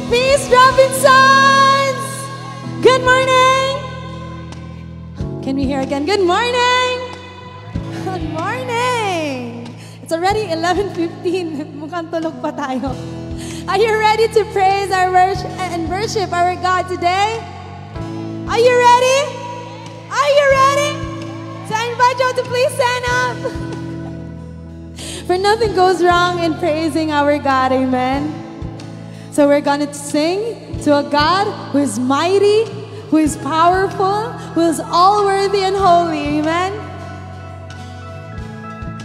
Peace, Robinsons! Good morning! Can we hear again? Good morning! Good morning! It's already 11:15. Mukhang tulog pa tayo. Are you ready to praise our worship our God today? Are you ready? Are you ready? So I invite you to please stand up. For nothing goes wrong in praising our God, amen? So we're gonna sing to a God who is mighty, who is powerful, who is all worthy and holy, amen?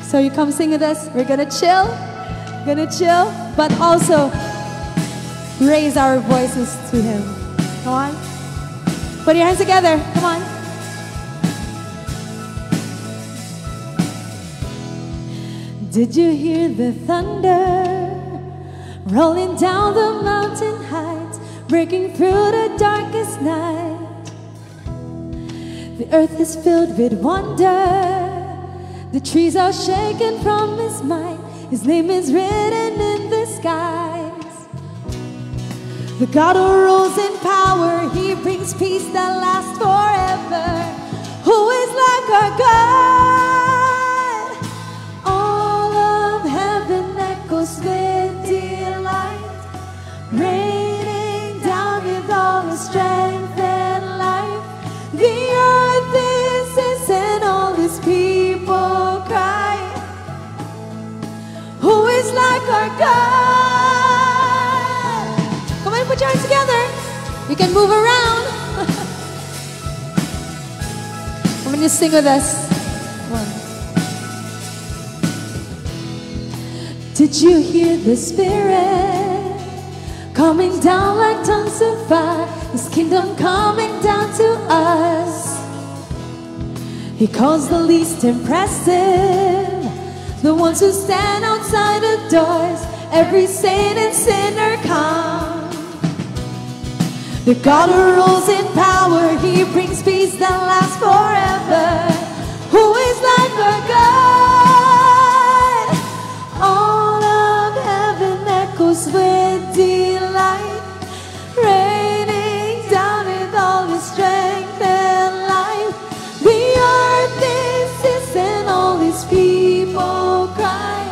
So you come sing with us. We're gonna chill, but also raise our voices to Him. Come on. Put your hands together. Come on. Did you hear the thunder rolling down the mountain heights, breaking through the darkest night? The earth is filled with wonder. The trees are shaken from His might. His name is written in the skies. The God who rules in power, He brings peace that lasts forever. Who is like our God? All of heaven echoes with delight, raining down with all His strength and life. The earth is and all His people cry. Who is like our God? Come on, put your hands together. You can move around. Come on, just sing with us. Come on. Did you hear the Spirit coming down like tongues of fire? His kingdom coming down to us. He calls the least impressive, the ones who stand outside the doors. Every saint and sinner come. The God who rules in power, He brings peace that lasts forever. Who is like our God? All of heaven echoes with delight, raining down with all His strength and life. The earth is and all His people cry.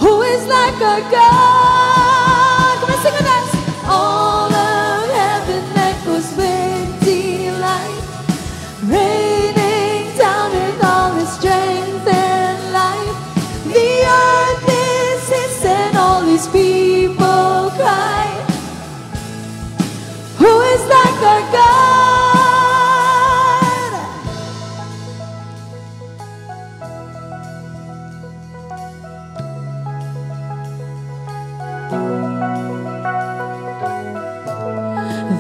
Who is like our God? Come on, sing with us. All of heaven echoes with delight, raining down with all His strength and life. The earth is His and all His people cry. Who is like our God?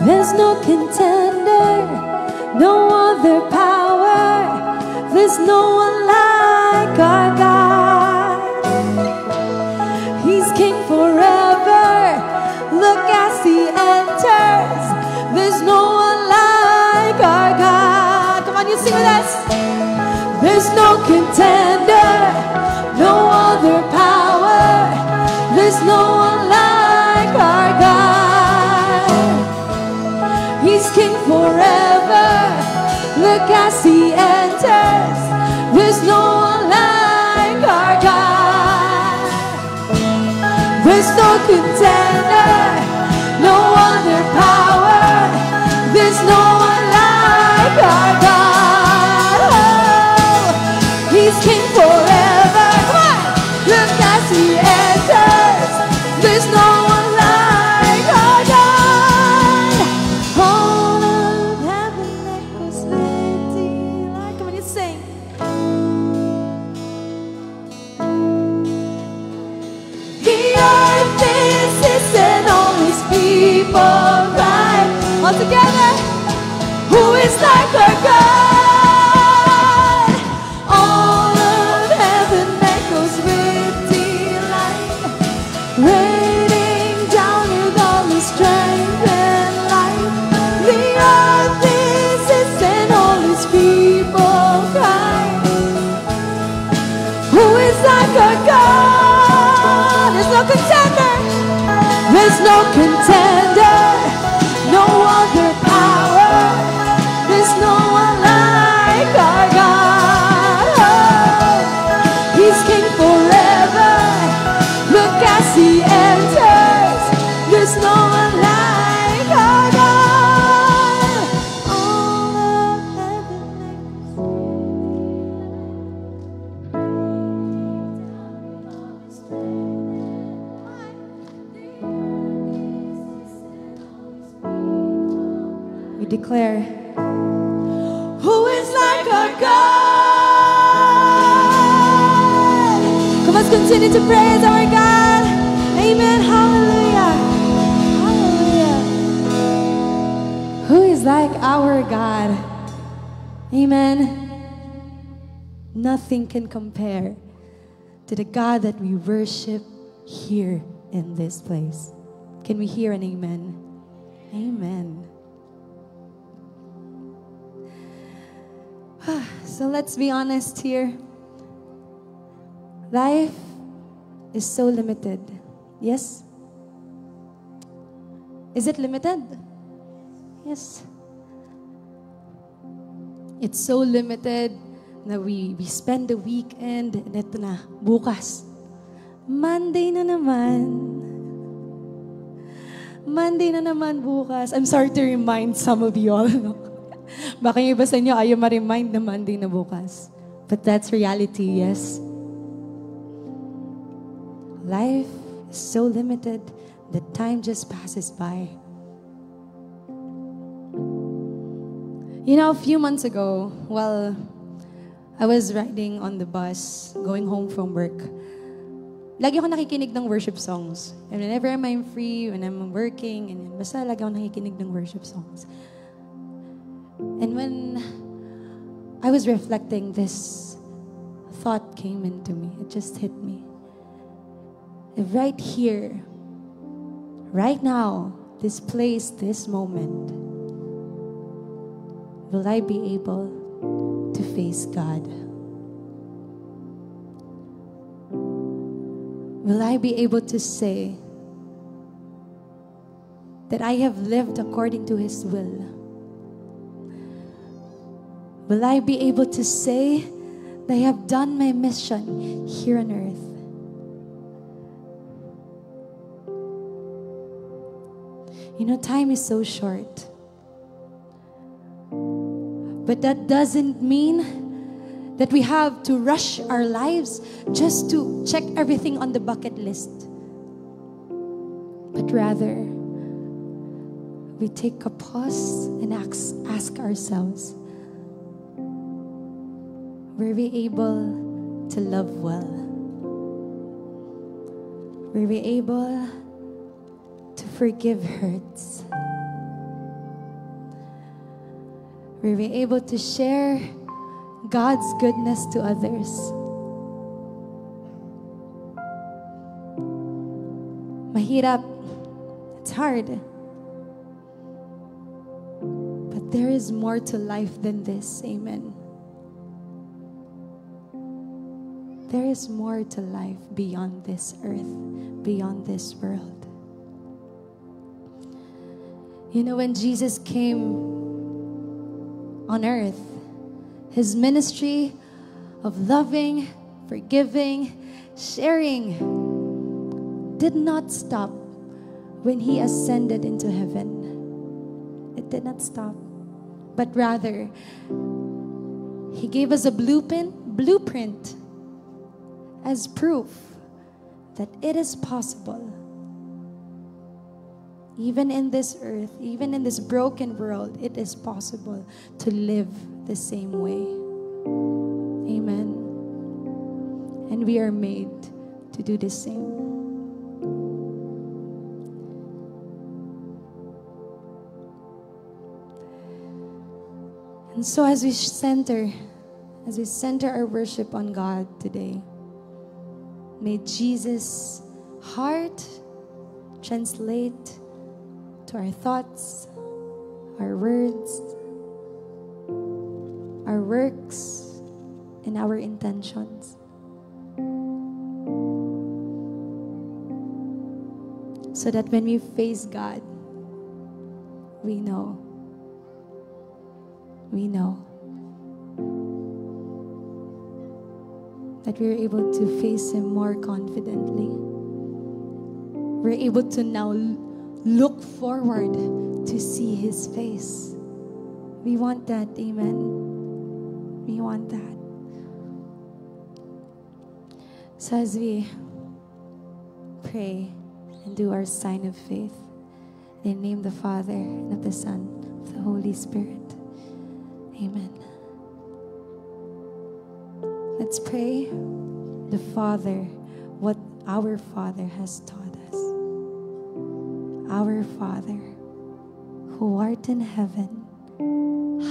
There's no contender, no other power. There's no one like our God. He's King forever. Look as He enters. There's no one like our God. Come on, you sing with us. There's no contender, no other power. There's no one like our God. He's King forever. Look as He enters. There's no one like our God. There's no contender, no other power. There's no one like our God. Oh, He's King forever. Come on. Look as He enters. There's no one like our God. All of heaven echoes with delight. Come on, you sing. The earth is His and all His people cry. All together. Who is like our God? All of heaven echoes with delight, raining down with all His strength and life. The earth is His and all His people cry. Who is like our God? There's no contender. There's no contender, no other power. There's no one like our God. He's King forever. Look as He enters. There's no one like our God. All of heaven we declare, who is like our God? Come, let's continue to praise our God. Amen. Hallelujah. Hallelujah. Who is like our God? Amen. Nothing can compare to the God that we worship here in this place. Can we hear an amen? Amen. So let's be honest here. Life is so limited. Yes? Is it limited? Yes. It's so limited na we spend the weekend and ito na, bukas. Monday na naman. Monday na naman bukas. I'm sorry to remind some of you all. No? Baka yung iba sa inyo ayaw ma-remind na Monday na bukas. But that's reality, yes? Life is so limited that time just passes by. You know, a few months ago, while I was riding on the bus, going home from work, lagi ako nakikinig ng worship songs. And whenever I'm free, when I'm working, and basta lagi ako nakikinig ng worship songs. And when I was reflecting, this thought came into me. It just hit me. If right here, right now, this place, this moment, will I be able to face God? Will I be able to say that I have lived according to His will? Will I be able to say that I have done my mission here on earth? You know, time is so short. But that doesn't mean that we have to rush our lives just to check everything on the bucket list. But rather, we take a pause and ask ourselves, were we able to love well? Were we able to forgive hurts? Were we able to share God's goodness to others? Mahirap. It's hard. But there is more to life than this. Amen. There is more to life beyond this earth, beyond this world. You know, when Jesus came on earth, His ministry of loving, forgiving, sharing did not stop when He ascended into heaven. It did not stop. But rather, He gave us a blueprint as proof that it is possible, even in this earth, even in this broken world, it is possible to live the same way. Amen. And we are made to do the same. And so as we center our worship on God today, may Jesus' heart translate to our thoughts, our words, our works, and our intentions. so that when we face God, we know that we're able to face Him more confidently. We're able to now look forward to see His face. We want that, amen. We want that. So as we pray and do our sign of faith, in the name of the Father, and of the Son, of the Holy Spirit. Amen. Let's pray the Father, what our Father has taught us. Our Father, who art in heaven,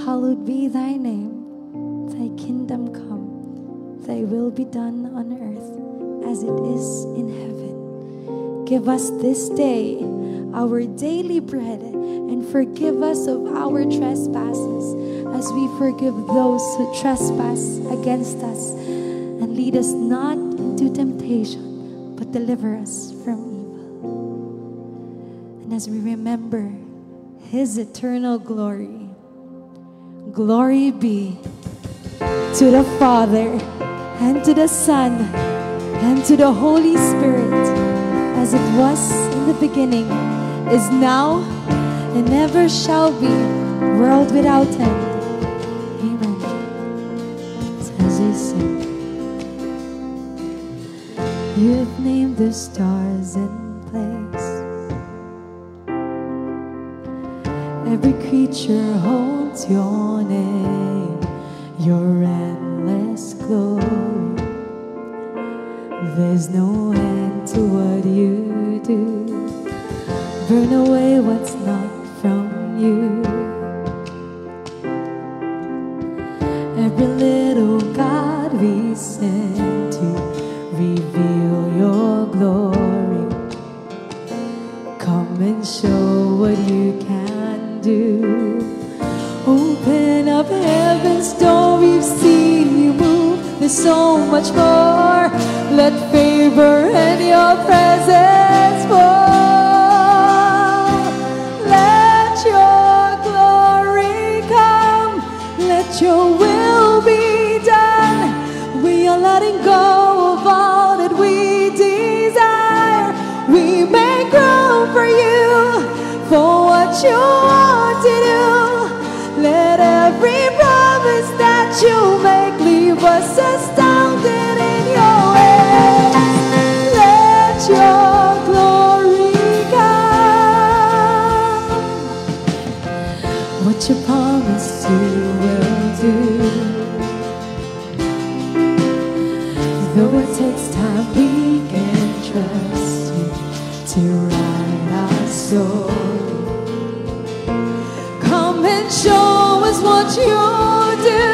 hallowed be thy name. Thy kingdom come, thy will be done on earth as it is in heaven. Give us this day our daily bread, and forgive us of our trespasses as we forgive those who trespass against us. And lead us not into temptation, but deliver us from evil. And as we remember His eternal glory, glory be to the Father, and to the Son, and to the Holy Spirit, as it was in the beginning, is now, and ever shall be, world without end. Amen. So as we sing, you've named the stars in place. Every creature holds your name, your endless glory. There's no end to what you do. Burn away what's not from you. Every little God we send to reveal your glory. Come and show what you can do. Open up heaven's door, we've seen you move. There's so much more. Let favor and your presence fall. Let your glory come. Let your will be done. We are letting go of all that we desire. We make room for you, for what you want to do. Let every promise that you make leave us astounded in your ways. Let your glory come. What you promised you will do. Though it takes time, we can trust you to write our story. Come and show us what you do.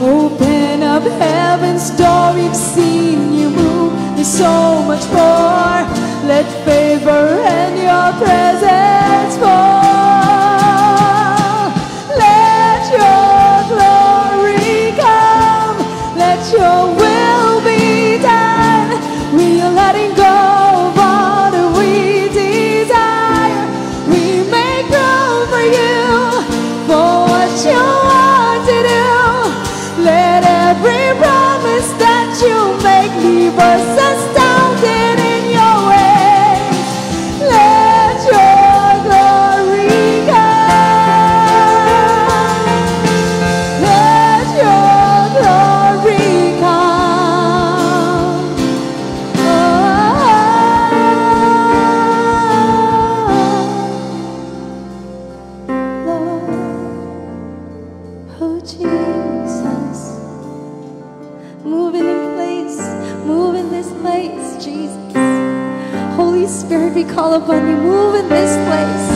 Open up heaven's door, we've seen you move. There's so much more. Let favor and your presence fall. Let your glory come. Let your will be done. We are letting go of all that we desire. We make room for you, for what you want to do. Let every promise that you make leave us astounded in your ways. Let your glory come. Let your glory come. Oh, Jesus. Moving in place, move in this place, Jesus. Holy Spirit, we call upon you, move in this place.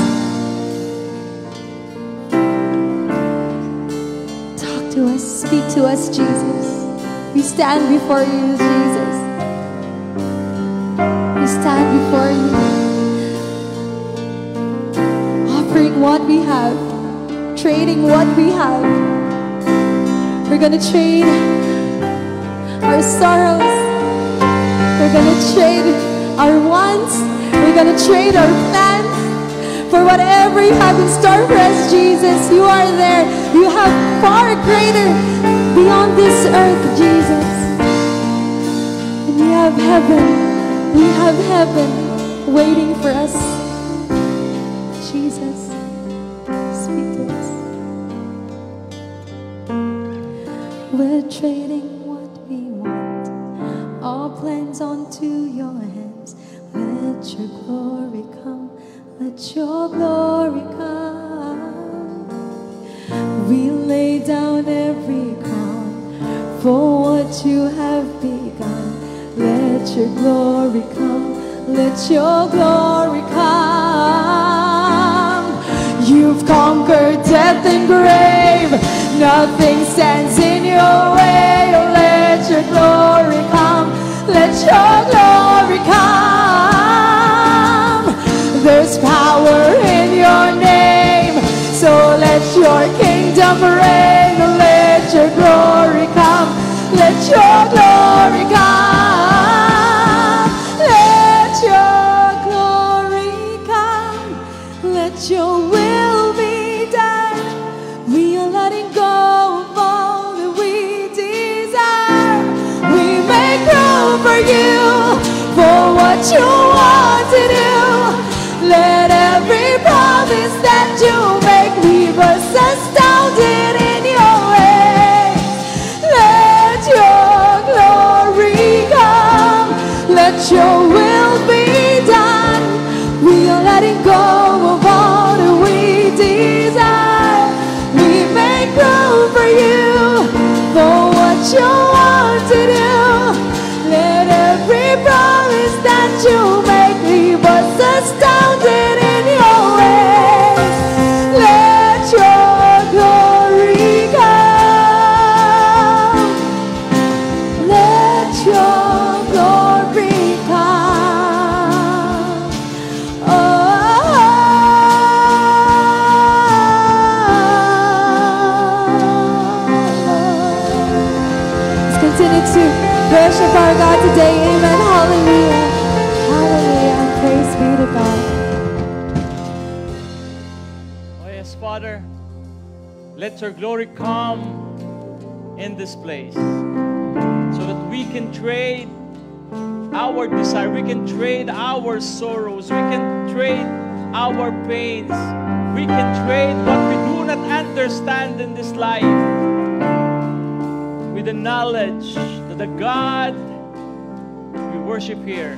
Talk to us, speak to us, Jesus. We stand before you, Jesus. We stand before you, offering what we have, trading what we have. We're gonna trade our sorrows. We're gonna trade our wants. We're gonna trade our plans for whatever you have in store for us, Jesus. You are there. You have far greater beyond this earth, Jesus. And we have heaven. We have heaven waiting for us. Jesus, speak to us. We're trading what we want, all plans onto your hands. Let your glory come, let your glory come. We lay down every crown for what you have begun. Let your glory come, let your glory come. You've conquered death and grave, nothing stands in your way. Oh, let your glory come, let your glory come. There's power in your name, so let your kingdom reign. Oh, let your glory come, let your glory come. Let your glory come, let your will be done. We are letting go of all that we desire. We make room for you, for what you want to do. Let every promise that you make leave us astounded in your ways. Let your glory come, let your will be done. We are letting go of all that we desire. We make room for you, for what you want to do. Let every promise that you make leave us astounded in your ways. Let your glory come, let your glory come. Let's continue to worship our God today. Amen. Hallelujah. Hallelujah. Praise be to God. Oh yes, Father, let your glory come in this place so that we can trade our desire, we can trade our sorrows, we can trade our pains, we can trade what we do not understand in this life with the knowledge that the God we worship here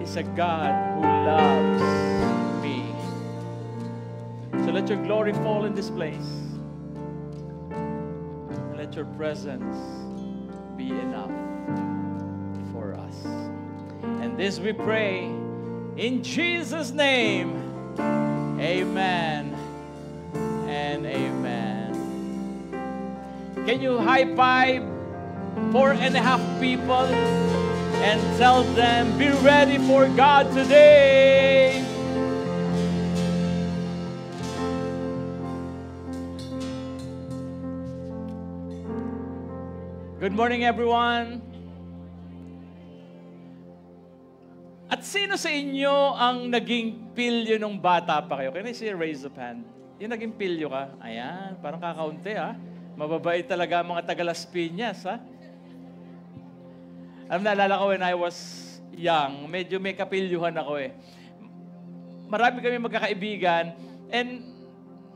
is a God who loves me. So let your glory fall in this place. And let your presence be enough for us. And this we pray in Jesus' name. Amen and amen. Can you high five 4.5 people and tell them, be ready for God today? Good morning, everyone. At sino sa inyo ang naging pilyo nung bata pa kayo? Can I see a raise of hand? Yung naging pilyo ka? Ayan, parang kakaunti ha. Mababait talaga ang mga taga-Las Piñas ha. Naalala ko when I was young, medyo may kapilyuhan ako eh. Marami kami magkakaibigan and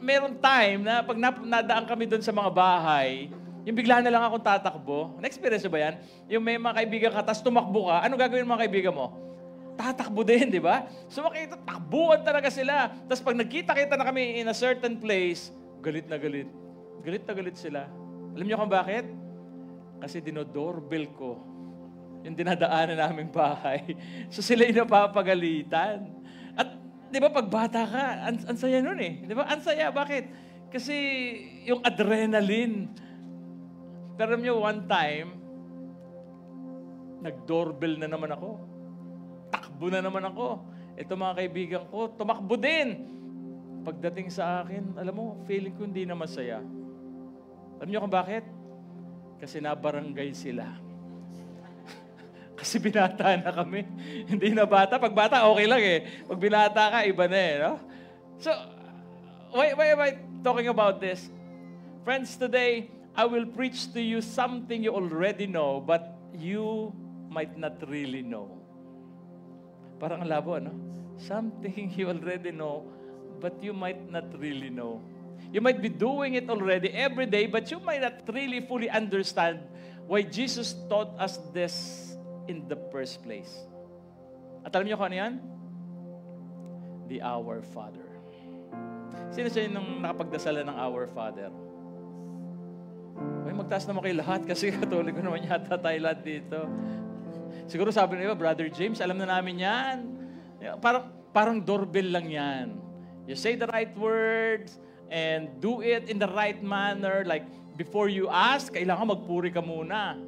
meron time na pag nadaan kami doon sa mga bahay, yung bigla na lang akong tatakbo. Na-experience ba yan? Yung may mga kaibigan ka, tapos tumakbo ka, ano gagawin ng mga kaibigan mo? Tatakbo din, di ba? So makita, takbuhan talaga sila. Tapos pag nagkita-kita na kami in a certain place, galit na galit. Galit na galit sila. Alam niyo kung bakit? Kasi dinodoorbell ko yung dinadaanan naming bahay. So sila yung napapagalitan. At di ba pag bata ka, ang saya nun eh. Di ba? Ang saya. Bakit? Kasi yung adrenaline. Pero alam niyo, one time, nag-doorbell na naman ako. Takbo na naman ako. Ito mga kaibigan ko, tumakbo din. Pagdating sa akin, alam mo, feeling ko hindi na masaya. Alam niyo kung bakit? Kasi nabarangay sila. Kasi binata na kami. Hindi na bata. Pag bata, okay lang eh. Pag binata ka, iba na eh. No? So, why am I talking about this? Friends, today, I will preach to you something you already know, but you might not really know. Parang labo, ano? Something you already know, but you might not really know. You might be doing it already every day, but you might not really fully understand why Jesus taught us this in the first place. At alam niyo kung ano yan? The Our Father. Sino siya yung nakapagdasalan ng Our Father? Ay, magtaas naman kayo lahat kasi katoliko naman yata tayo lahat dito. Siguro sabi nila, Brother James, alam na namin yan. Parang doorbell lang yan. You say the right words, and do it in the right manner. Like, before you ask, kailangan magpuri ka muna.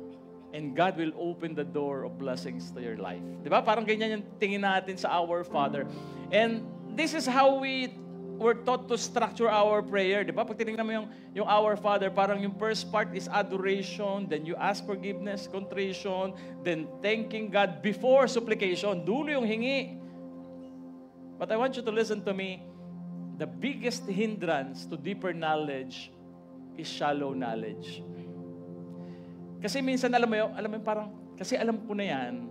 And God will open the door of blessings to your life. Di ba? Parang ganyan yung tingin natin sa Our Father. And this is how we're taught to structure our prayer. Di ba? Pag tinignan mo yung Our Father, parang yung first part is adoration, then you ask forgiveness, contrition, then thanking God before supplication. Dulo yung hingi. But I want you to listen to me. The biggest hindrance to deeper knowledge is shallow knowledge. Kasi minsan, alam mo parang, kasi alam ko na yan,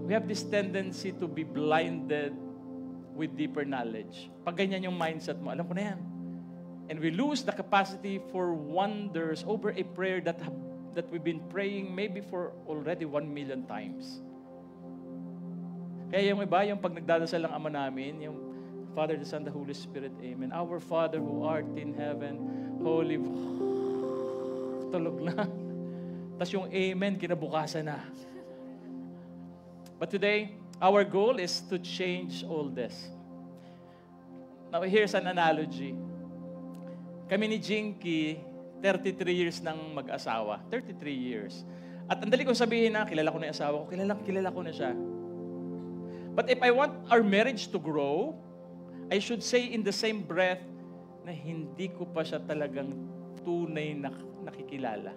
we have this tendency to be blinded with deeper knowledge. Pag ganyan yung mindset mo, alam ko na yan. And we lose the capacity for wonders over a prayer that we've been praying maybe for already 1 million times. Kaya yung iba, yung pag nagdadasal ng Ama namin, yung Father, the Son, the Holy Spirit, Amen. Our Father who art in heaven, holy, tulog na. Tapos yung Amen, kinabukasan na. But today, our goal is to change all this. Now, here's an analogy. Kami ni Jinky, 33 years nang mag-asawa. 33 years. At ang dali kong sabihin na, kilala ko na yung asawa ko, kilala ko na siya. But if I want our marriage to grow, I should say in the same breath na hindi ko pa siya talagang tunay na nakikilala.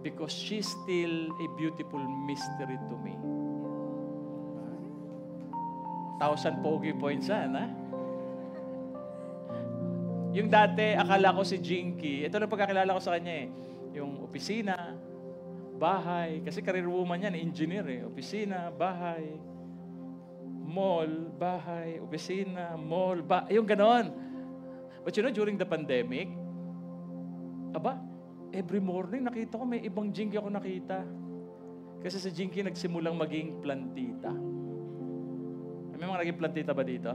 Because she's still a beautiful mystery to me. 1,000 pogi points yan, ha? Yung dati, akala ko si Jinky, ito na pagkakilala ko sa kanya eh. Yung opisina, bahay, kasi career woman yan, engineer eh. Opisina, bahay, mall, bahay, opisina, mall, yung ganon. But you know, during the pandemic, every morning nakita ko may ibang Jinky ako nakita. Kasi sa Jinky nagsimulang maging plantita. May mga naging plantita ba dito?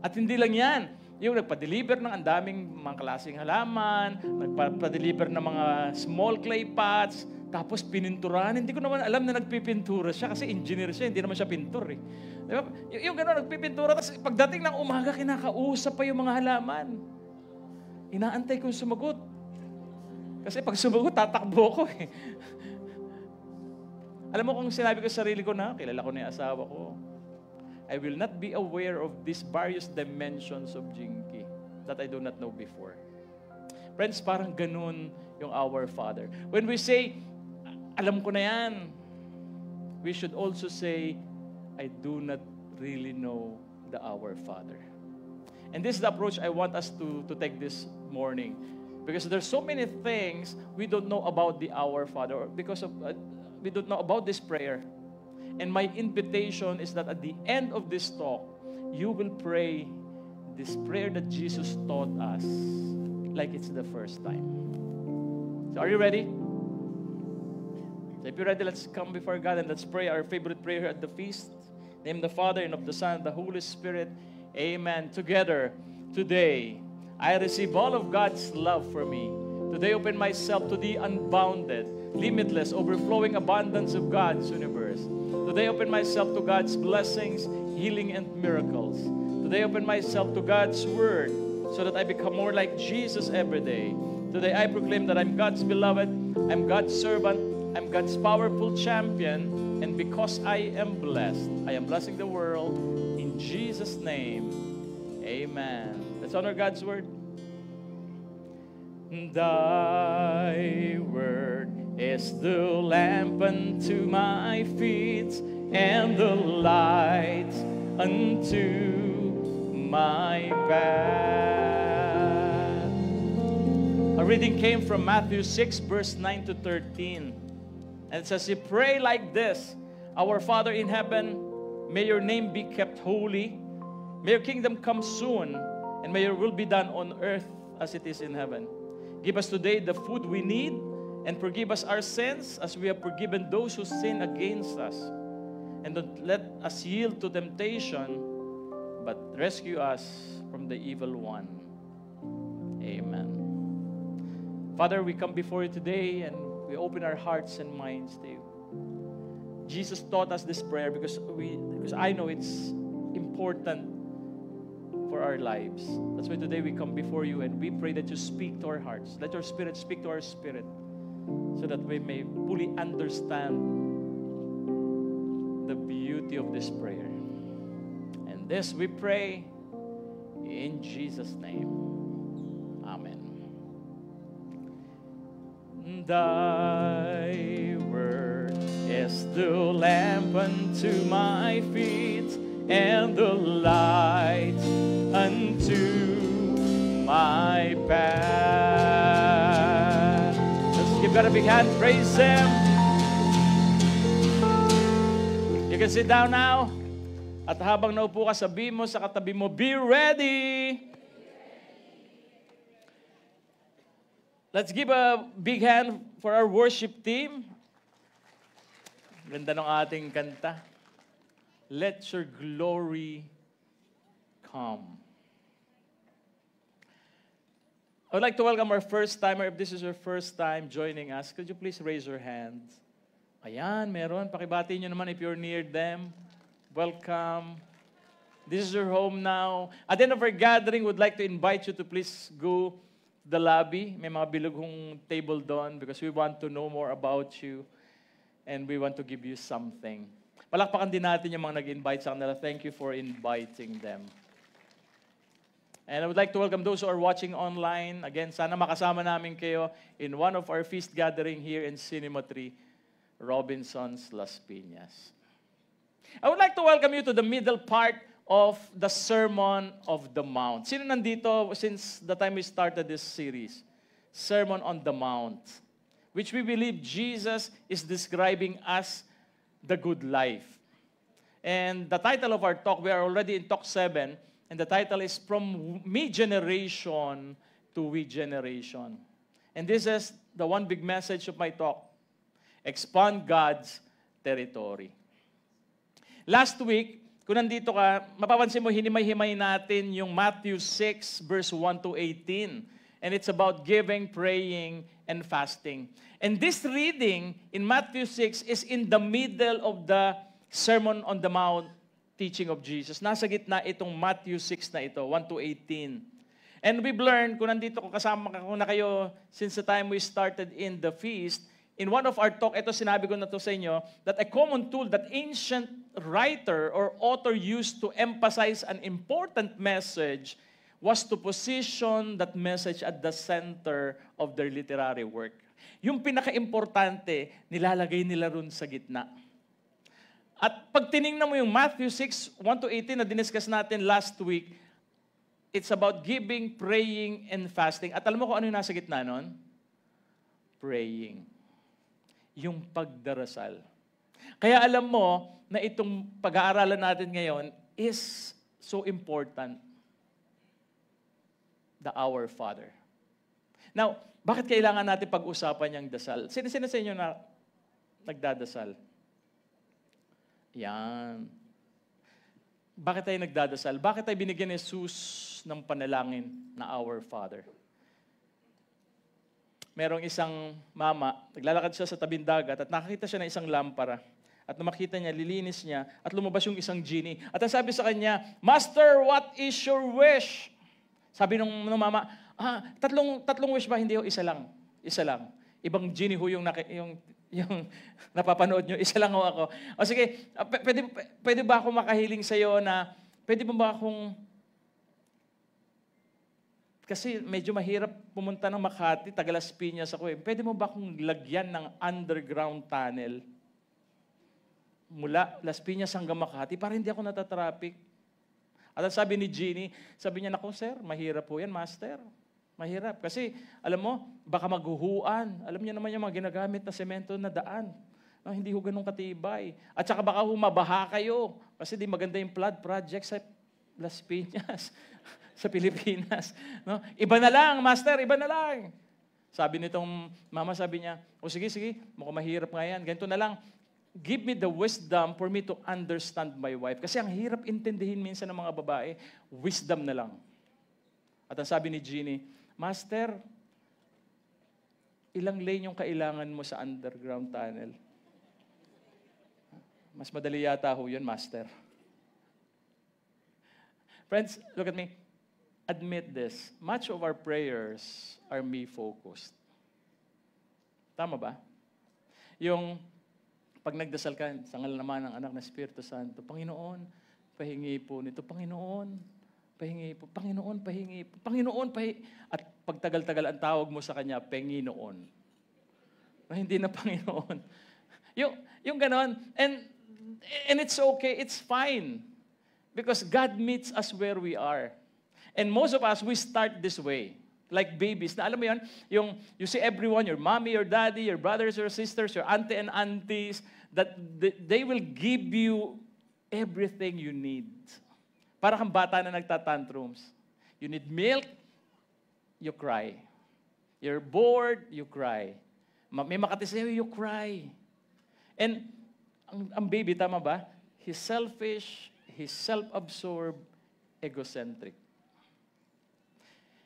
At hindi lang yan. Yung nagpa-deliver ng andaming mga klaseng halaman, nagpa-deliver ng mga small clay pots, tapos pininturahan. Hindi ko naman alam na nagpipintura siya kasi engineer siya, hindi naman siya pintor eh. Diba? Yung gano'n, nagpipintura, tapos pagdating ng umaga, kinakausap pa yung mga halaman. Inaantay kong sumagot. Kasi pag sumagot, tatakbo ko eh. Alam mo kung sinabi ko sa sarili ko na, kilala ko na yung asawa ko, I will not be aware of these various dimensions of Jinky that I do not know before. Friends, parang ganun yung Our Father. When we say, alam ko na yan, we should also say, I do not really know the Our Father. And this is the approach I want us to take this morning. Because there's so many things we don't know about the Our Father because of we don't know about this prayer. And my invitation is that at the end of this talk, you will pray this prayer that Jesus taught us like it's the first time. So are you ready? So if you're ready, let's come before God and let's pray our favorite prayer at the feast. In the name of the Father and of the Son and the Holy Spirit. Amen. Together, today, I receive all of God's love for me. Today, open myself to the unbounded, limitless, overflowing abundance of God's universe. Today, open myself to God's blessings, healing, and miracles. Today, open myself to God's word so that I become more like Jesus every day. Today, I proclaim that I'm God's beloved, I'm God's servant, I'm God's powerful champion, and because I am blessed, I am blessing the world. In Jesus' name, amen. Let's honor God's word. Thy word is the lamp lamp unto my feet and the light unto my path. A reading came from Matthew 6, verse 9 to 13. And it says, you pray like this, Our Father in heaven, may your name be kept holy. May your kingdom come soon, and may your will be done on earth as it is in heaven. Give us today the food we need, and forgive us our sins as we have forgiven those who sin against us. And don't let us yield to temptation, but rescue us from the evil one. Amen. Father, we come before you today and we open our hearts and minds to you. Jesus taught us this prayer because I know it's important for our lives. That's why today we come before you and we pray that you speak to our hearts. Let your Spirit speak to our spirit so that we may fully understand the beauty of this prayer. And this we pray in Jesus' name. Amen. Thy word is the lamp unto my feet and the light unto my path. Let's give God a big hand. Praise Him. You can sit down now. At habang naupo ka, sabihin mo sa katabi mo, be ready. Let's give a big hand for our worship team. Ganda ng ating kanta. Let your glory come. I would like to welcome our first timer. If this is your first time joining us, could you please raise your hand? Ayan, meron. Pakibati nyo naman if you're near them. Welcome. This is your home now. At the end of our gathering, we'd like to invite you to please go to the lobby. May mga bilugong table doon because we want to know more about you and we want to give you something. Palakpakan din natin yung mga nag-invite sa kanila. Thank you for inviting them. And I would like to welcome those who are watching online. Again, sana makasama namin kayo in one of our feast gathering here in Cinema 3, Robinson's Las Piñas. I would like to welcome you to the middle part of the Sermon of the Mount. Sino nandito since the time we started this series? Sermon on the Mount, which we believe Jesus is describing as the good life. And the title of our talk, we are already in talk 7, and the title is From Me Generation to We Generation. And this is the one big message of my talk, expand God's territory. Last week, kung nandito ka, mapapansin mo, hinimay-himay natin yung Matthew 6, verse 1 to 18. And it's about giving, praying, and fasting. And this reading in Matthew 6 is in the middle of the Sermon on the Mount teaching of Jesus. Nasa gitna itong Matthew 6 na ito, 1 to 18. And we've learned, kung nandito ko kasama na kayo since the time we started in the feast, in one of our talk, ito sinabi ko na to sa inyo, that a common tool that ancient writer or author used to emphasize an important message was to position that message at the center of their literary work. Yung pinaka-importante, nilalagay nila ron sa gitna. At pag tinignan mo yung Matthew 6, 1 to 18 na diniscuss natin last week, it's about giving, praying, and fasting. At alam mo kung ano yung nasa gitna nun? Praying. Yung pagdarasal. Kaya alam mo na itong pag-aaralan natin ngayon is so important. The Our Father. Now, bakit kailangan natin pag-usapan yung dasal? Sino sa inyo na nagdadasal? Yan. Bakit tayo nagdadasal? Bakit tayo binigyan ni Jesus ng panalangin na Our Father? Merong isang mama, naglalakad siya sa tabing dagat at nakakita siya ng isang lampara. At nung makita niya, lilinis niya at lumabas yung isang genie. At ang sabi sa kanya, Master, what is your wish? Sabi nung mama, tatlong wish ba? Hindi ho, isa lang. Isa lang. Ibang genie ho yung napapanood nyo. Isa lang ho ako. O sige, pwede ba ako makahiling sa'yo na, pwede ba akong kasi medyo mahirap pumunta ng Makati, taga Las Piñas ako eh. Pwede mo ba akong lagyan ng underground tunnel mula Las Piñas hanggang Makati para hindi ako natatraffic? At sabi ni Jeannie, sabi niya, naku sir, mahirap po yan, master. Mahirap. Kasi, alam mo, baka maghuhuan. Alam niyo naman yung mga ginagamit na semento na daan. No, hindi ho ganun katibay. At saka baka humabaha kayo. Kasi di maganda yung flood project sa Las Piñas. Sa Pilipinas. No? Iba na lang, master, iba na lang. Sabi nitong mama, sabi niya, o sige, mukhang mahirap nga yan. Ganito na lang, give me the wisdom for me to understand my wife. Kasi ang hirap intindihin minsan ng mga babae, wisdom na lang. At ang sabi ni Jeannie, master, ilang lane yung kailangan mo sa underground tunnel? Mas madali yata ho yun, master. Friends, look at me. Admit this, much of our prayers are me-focused. Tama ba? Yung pag nagdasal ka, sa ngalan naman ng anak ng Espiritu Santo, Panginoon, pahingi po nito. Panginoon, pahingi po. Panginoon, pahingi po. Panginoon, pahingi. At pagtagal-tagal ang tawag mo sa Kanya, Panginoon. Hindi na Panginoon. Yung ganon. And it's okay, it's fine. Because God meets us where we are. And most of us, we start this way. Like babies. Na alam mo yan, you see everyone, your mommy, your daddy, your brothers, your sisters, your auntie and aunties, that they will give you everything you need. Para kang bata na nagtatantrums. You need milk, you cry. You're bored, you cry. May makati sa'yo, you cry. And ang baby, tama ba? He's selfish, he's self-absorbed, egocentric.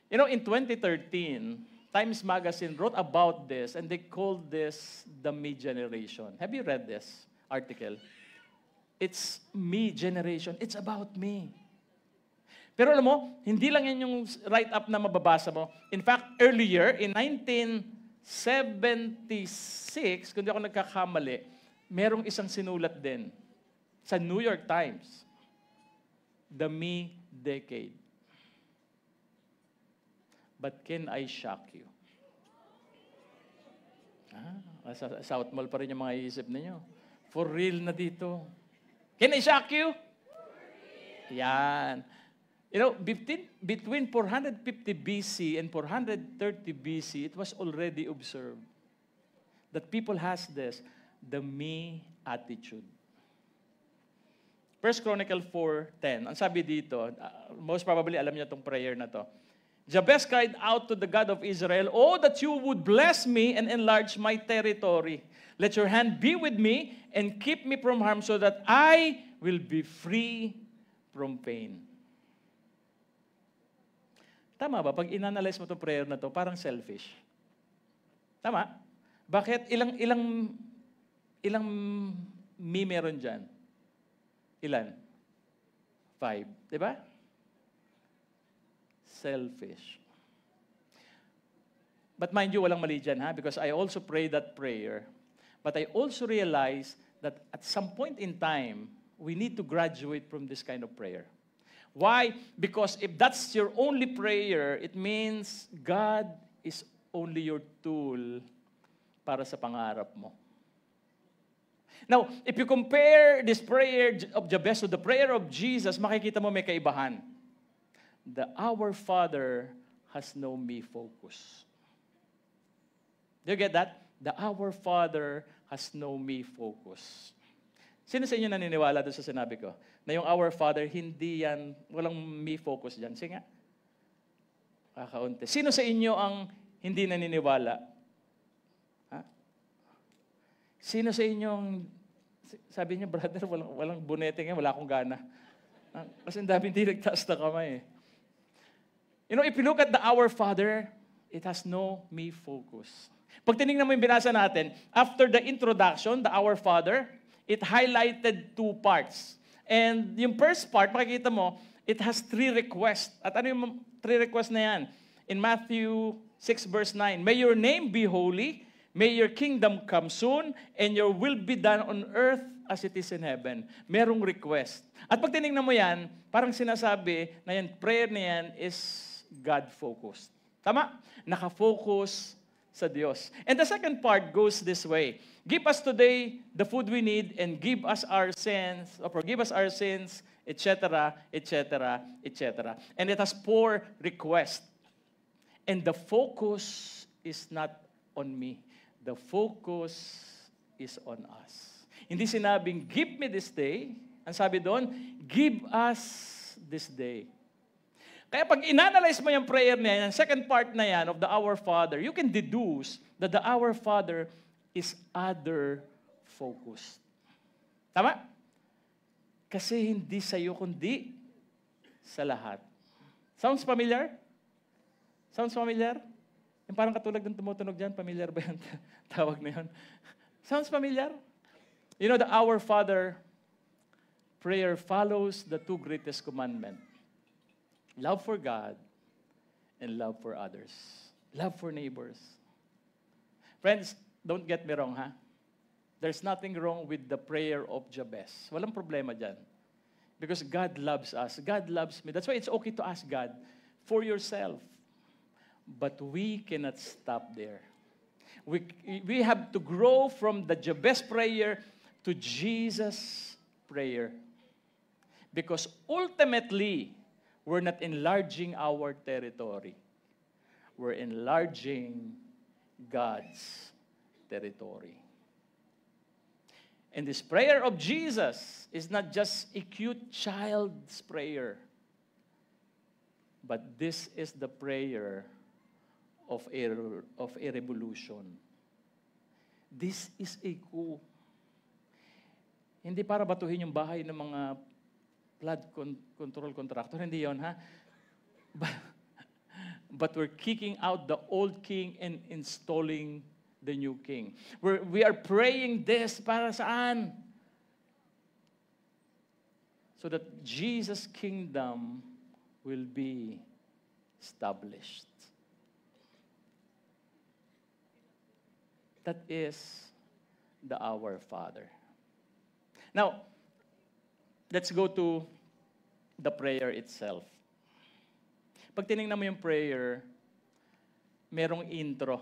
You know, in 2013, Times Magazine wrote about this and they called this the me generation. Have you read this article? It's me generation. It's about me. Pero alam mo, hindi lang yan yung write-up na mababasa mo. In fact, earlier, in 1976, kung di ako nagkakamali, merong isang sinulat din sa New York Times, The Me Decade. But can I shock you? Sa South Mall pa rin yung mga isip ninyo. For real na dito. Can I shock you? Yan. You know, between 450 BC and 430 BC, it was already observed that people has this, the me attitude. 1 Chronicle 4:10. Ang sabi dito, most probably alam niyo itong prayer na to. Jabez cried out to the God of Israel, "Oh, that you would bless me and enlarge my territory. Let your hand be with me and keep me from harm so that I will be free from pain." Tama ba? Pag inanalyze mo itong prayer na to, parang selfish. Tama? Bakit? Ilang me meron dyan? Ilan? 5. Diba? Selfish. But mind you, walang mali dyan, ha? Because I also pray that prayer. But I also realize that at some point in time, we need to graduate from this kind of prayer. Why? Because if that's your only prayer, it means God is only your tool para sa pangarap mo. Now, if you compare this prayer of Jabez to the prayer of Jesus, makikita mo may kaibahan. The Our Father has no me focus. Do you get that? The Our Father has no me focus. Sino sa inyo naniniwala doon sa sinabi ko? Na yung Our Father, hindi yan, walang me focus dyan. Sige nga. Kakaunti. Sino sa inyo ang hindi naniniwala? Ha? Sino sa inyo ang, sabi niyo, brother, walang bunete nga, wala akong gana. Kasi ang dami hindi nagtaas na kamay eh. You know, if you look at the Our Father, it has no me focus. Pag tinignan mo yung binasa natin, after the introduction, the Our Father, it highlighted 2 parts. And yung first part, makikita mo, it has 3 requests. At ano yung 3 requests na yan? In Matthew 6 verse 9, "May your name be holy, may your kingdom come soon, and your will be done on earth as it is in heaven." Merong request. At pag tinignan mo yan, parang sinasabi na yan, prayer na yan is God-focused. Tama? Nakafocus sa Diyos. And the second part goes this way. Give us today the food we need and give us our sins, or forgive us our sins, etc., etc., etc. And it has 4 requests. And the focus is not on me. The focus is on us. Hindi sinabing, give me this day. Ang sabi doon, give us this day. Kaya pag inanalyze mo yung prayer na yan, yung second part na yan of the Our Father, you can deduce that the Our Father is other-focused. Tama? Kasi hindi sa'yo, kundi sa lahat. Sounds familiar? Sounds familiar? Yung parang katulad ng tumutunog dyan, familiar ba yung tawag na yun? Sounds familiar? You know, the Our Father prayer follows the 2 greatest commandments. Love for God and love for others. Love for neighbors. Friends, don't get me wrong, ha? There's nothing wrong with the prayer of Jabez. Walang problema dyan. Because God loves us. God loves me. That's why it's okay to ask God for yourself. But we cannot stop there. We have to grow from the Jabez prayer to Jesus' prayer. Because ultimately, we're not enlarging our territory. We're enlarging God's territory. And this prayer of Jesus is not just a cute child's prayer, but this is the prayer of a revolution. This is a coup. Hindi para batuhin yung bahay ng mga flood control contractor. Hindi yon, ha? But we're kicking out the old king and installing the new king. We are praying this para saan? So that Jesus' kingdom will be established. That is the Our Father. Now, let's go to the prayer itself. Pag tinignan mo yung prayer, merong intro.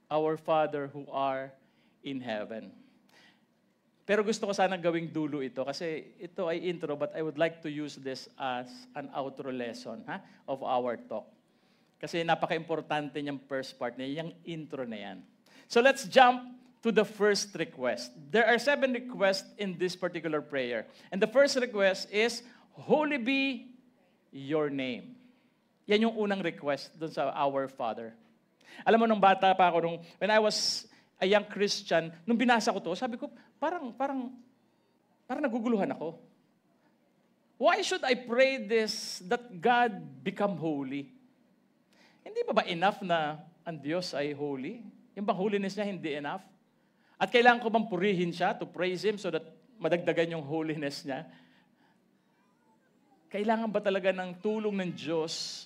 Our Father who are in heaven. Pero gusto ko sana gawing dulo ito kasi ito ay intro, but I would like to use this as an outro lesson of our talk. Kasi napaka-importante niyang first part niya, yung intro na yan. So let's jump to the first request. There are 7 requests in this particular prayer. And the first request is, Holy be your name. Yan yung unang request dun sa Our Father. Alam mo, nung bata pa ako, when I was a young Christian, nung binasa ko to, sabi ko, parang naguguluhan ako. Why should I pray this, that God become holy? Hindi ba enough na ang Diyos ay holy? Yung bang holiness niya hindi enough? At kailangan ko bang purihin siya to praise Him so that madagdagan yung holiness niya? Kailangan ba talaga ng tulong ng Diyos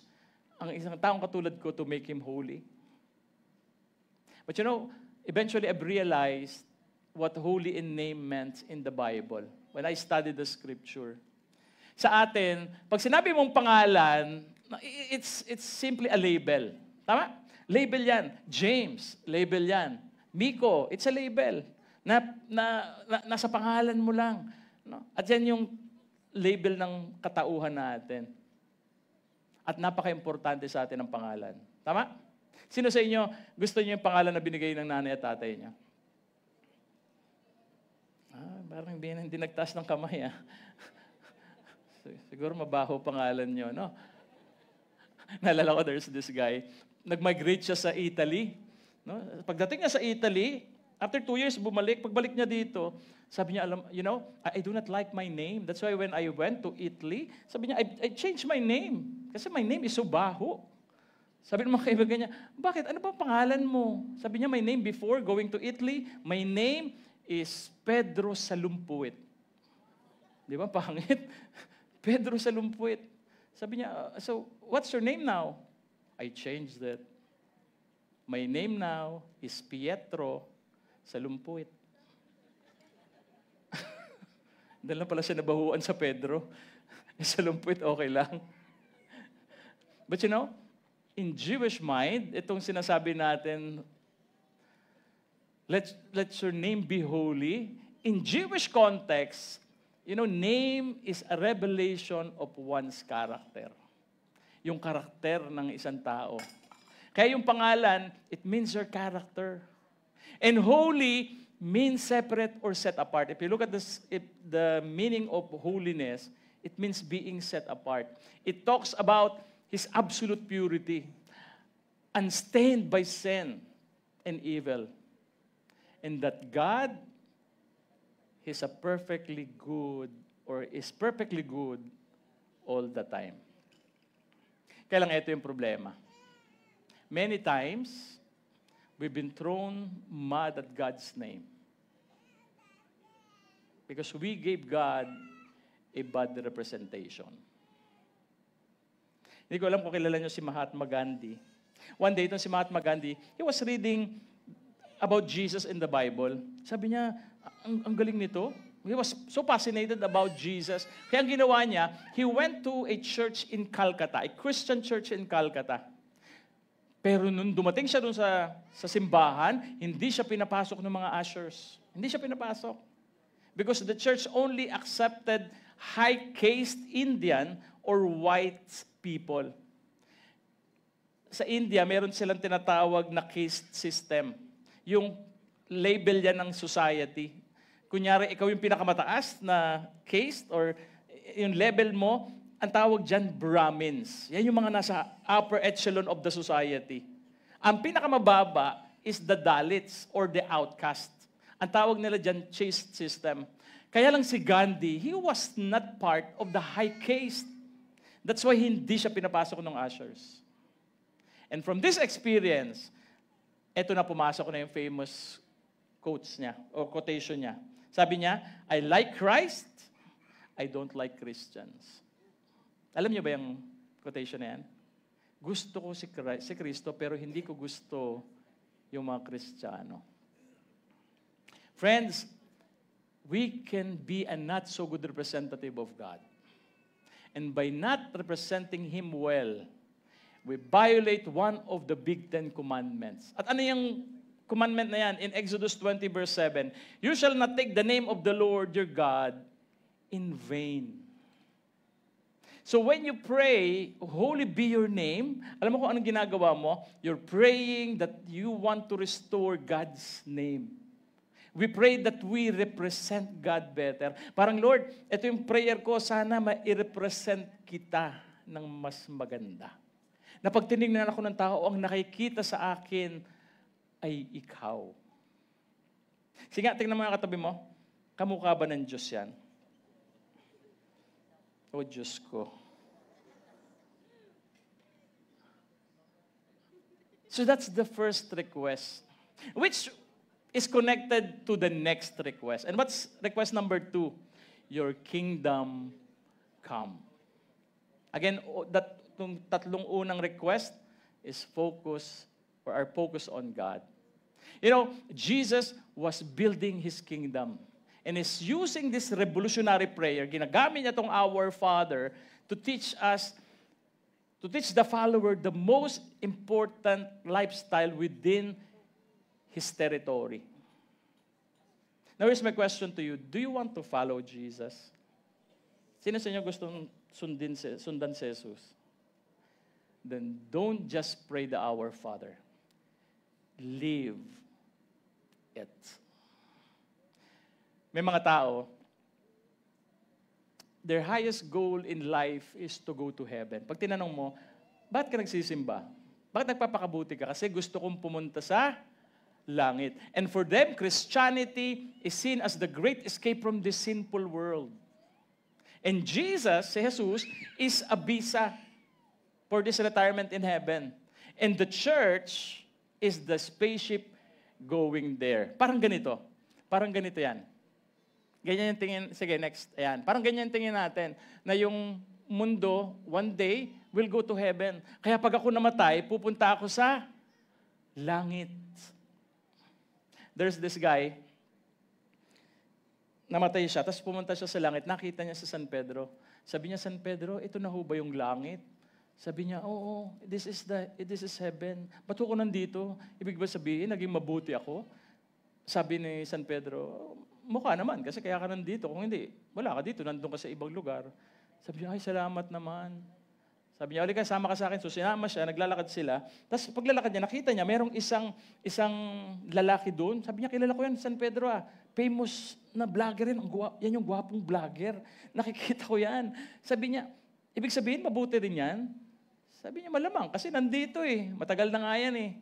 ang isang taong katulad ko to make him holy? But you know, eventually I've realized what holy in name meant in the Bible when I studied the scripture. Sa atin, pag sinabi mong pangalan, it's simply a label. Tama? Label yan. James, label yan. Miko, it's a label. Nasa pangalan mo lang. No? At yan yung label ng katauhan natin. At napaka-importante sa atin ang pangalan. Tama? Sino sa inyo gusto niyo yung pangalan na binigay ng nanay at tatay niya? Parang hindi nagtaas ng kamay, Siguro mabaho pangalan niyo, no? Naalala ko, there's this guy. Nag-migrate siya sa Italy. No? Pagdating niya sa Italy, after 2 years, bumalik. Pagbalik niya dito, sabi niya, I do not like my name. That's why when I went to Italy, sabi niya, I changed my name. Kasi my name is Subaho. Sabi ng mga kaibigan niya, bakit? Ano ba pangalan mo? Sabi niya, my name before going to Italy, my name is Pedro Salumpuit. Di ba? Pangit. Pedro Salumpuit. Sabi niya, so what's your name now? I changed it. My name now is Pietro Salumpuit. Dahil na pala siya nabahuan sa Pedro. Salumpuit, okay lang. But you know, in Jewish mind, itong sinasabi natin, let your name be holy. In Jewish context, you know, name is a revelation of one's character. Yung karakter ng isang tao. Kaya yung pangalan, it means your character. And holy means separate or set apart. If you look at the meaning of holiness, it means being set apart. It talks about His absolute purity, unstained by sin and evil. And that God is perfectly good all the time. Kaya lang ito yung problema. Many times, we've been thrown mad at God's name. Because we gave God a bad representation. Hindi ko alam kung kilala nyo si Mahatma Gandhi. One day, itong si Mahatma Gandhi, he was reading about Jesus in the Bible. Sabi niya, ang galing nito. He was so fascinated about Jesus. Kaya ang ginawa niya, he went to a church in Calcutta, a Christian church in Calcutta. Pero nung dumating siya doon sa simbahan, hindi siya pinapasok ng mga ushers. Hindi siya pinapasok. Because the church only accepted high-caste Indian or white people. Sa India, meron silang tinatawag na caste system. Yung label yan ng society. Kunyari, ikaw yung pinakamataas na caste or yung level mo, ang tawag dyan, Brahmins. Yan yung mga nasa upper echelon of the society. Ang pinakamababa is the Dalits or the outcast. Ang tawag nila dyan, caste system. Kaya lang si Gandhi, he was not part of the high caste. That's why hindi siya pinapasok ng ushers. And from this experience, eto na pumasok na yung famous quotes niya, o quotation niya. Sabi niya, I like Christ, I don't like Christians. Alam niyo ba yung quotation na yan? Gusto ko si Kristo, pero hindi ko gusto yung mga Kristiyano. Friends, we can be a not so good representative of God. And by not representing Him well, we violate one of the big 10 commandments. At ano yung commandment na yan? In Exodus 20 verse 7, you shall not take the name of the Lord your God in vain. So when you pray, holy be your name, alam mo kung anong ginagawa mo? You're praying that you want to restore God's name. We pray that we represent God better. Parang, Lord, ito yung prayer ko, sana ma-represent kita ng mas maganda. Na pag tinignan ako ng tao, ang nakikita sa akin ay ikaw. Sige nga, tingnan mo yung katabi mo. Kamukha ba ng Diyos yan? O Diyos ko. So that's the first request. Which is connected to the next request. And what's request number 2? Your kingdom come. Again, itong tatlong unang request is focus or our focus on God. You know, Jesus was building His kingdom and is using this revolutionary prayer. Ginagamit niya itong Our Father to teach us, to teach the follower the most important lifestyle within His territory. Now, here's my question to you. Do you want to follow Jesus? Sino sa inyo gustong sundan si Jesus? Then don't just pray the Our Father. Live it. May mga tao, their highest goal in life is to go to heaven. Pag tinanong mo, bakit ka nagsisimba? Bakit nagpapakabuti ka? Kasi gusto kong pumunta sa langit. And for them, Christianity is seen as the great escape from this sinful world. And Jesus, si Jesus, is a visa for this retirement in heaven. And the church is the spaceship going there. Parang ganito. Parang ganito yan. Ganyan yung tingin. Sige, next. Ayan. Parang ganyan yung tingin natin. Na yung mundo, one day, will go to heaven. Kaya pag ako namatay, pupunta ako sa langit. There's this guy, namatay siya, tapos pumunta siya sa langit, nakita niya sa San Pedro. Sabi niya, San Pedro, ito na ho ba yung langit? Sabi niya, oo, this is heaven. Ba't ako nandito? Ibig ba sabihin, naging mabuti ako? Sabi ni San Pedro, mukha naman, kasi kaya ka nandito. Kung hindi, wala ka dito, nandun ka sa ibang lugar. Sabi niya, ay, salamat naman. Sabi niya, halika, sama ka sa akin. So sinama siya, naglalakad sila. Tapos paglalakad niya, nakita niya, merong isang lalaki doon. Sabi niya, kilala ko yan, San Pedro famous na vlogger yan. Yan yung gwapong vlogger. Nakikita ko yan. Sabi niya, ibig sabihin, mabuti rin yan? Sabi niya, malamang, kasi nandito Matagal na nga yan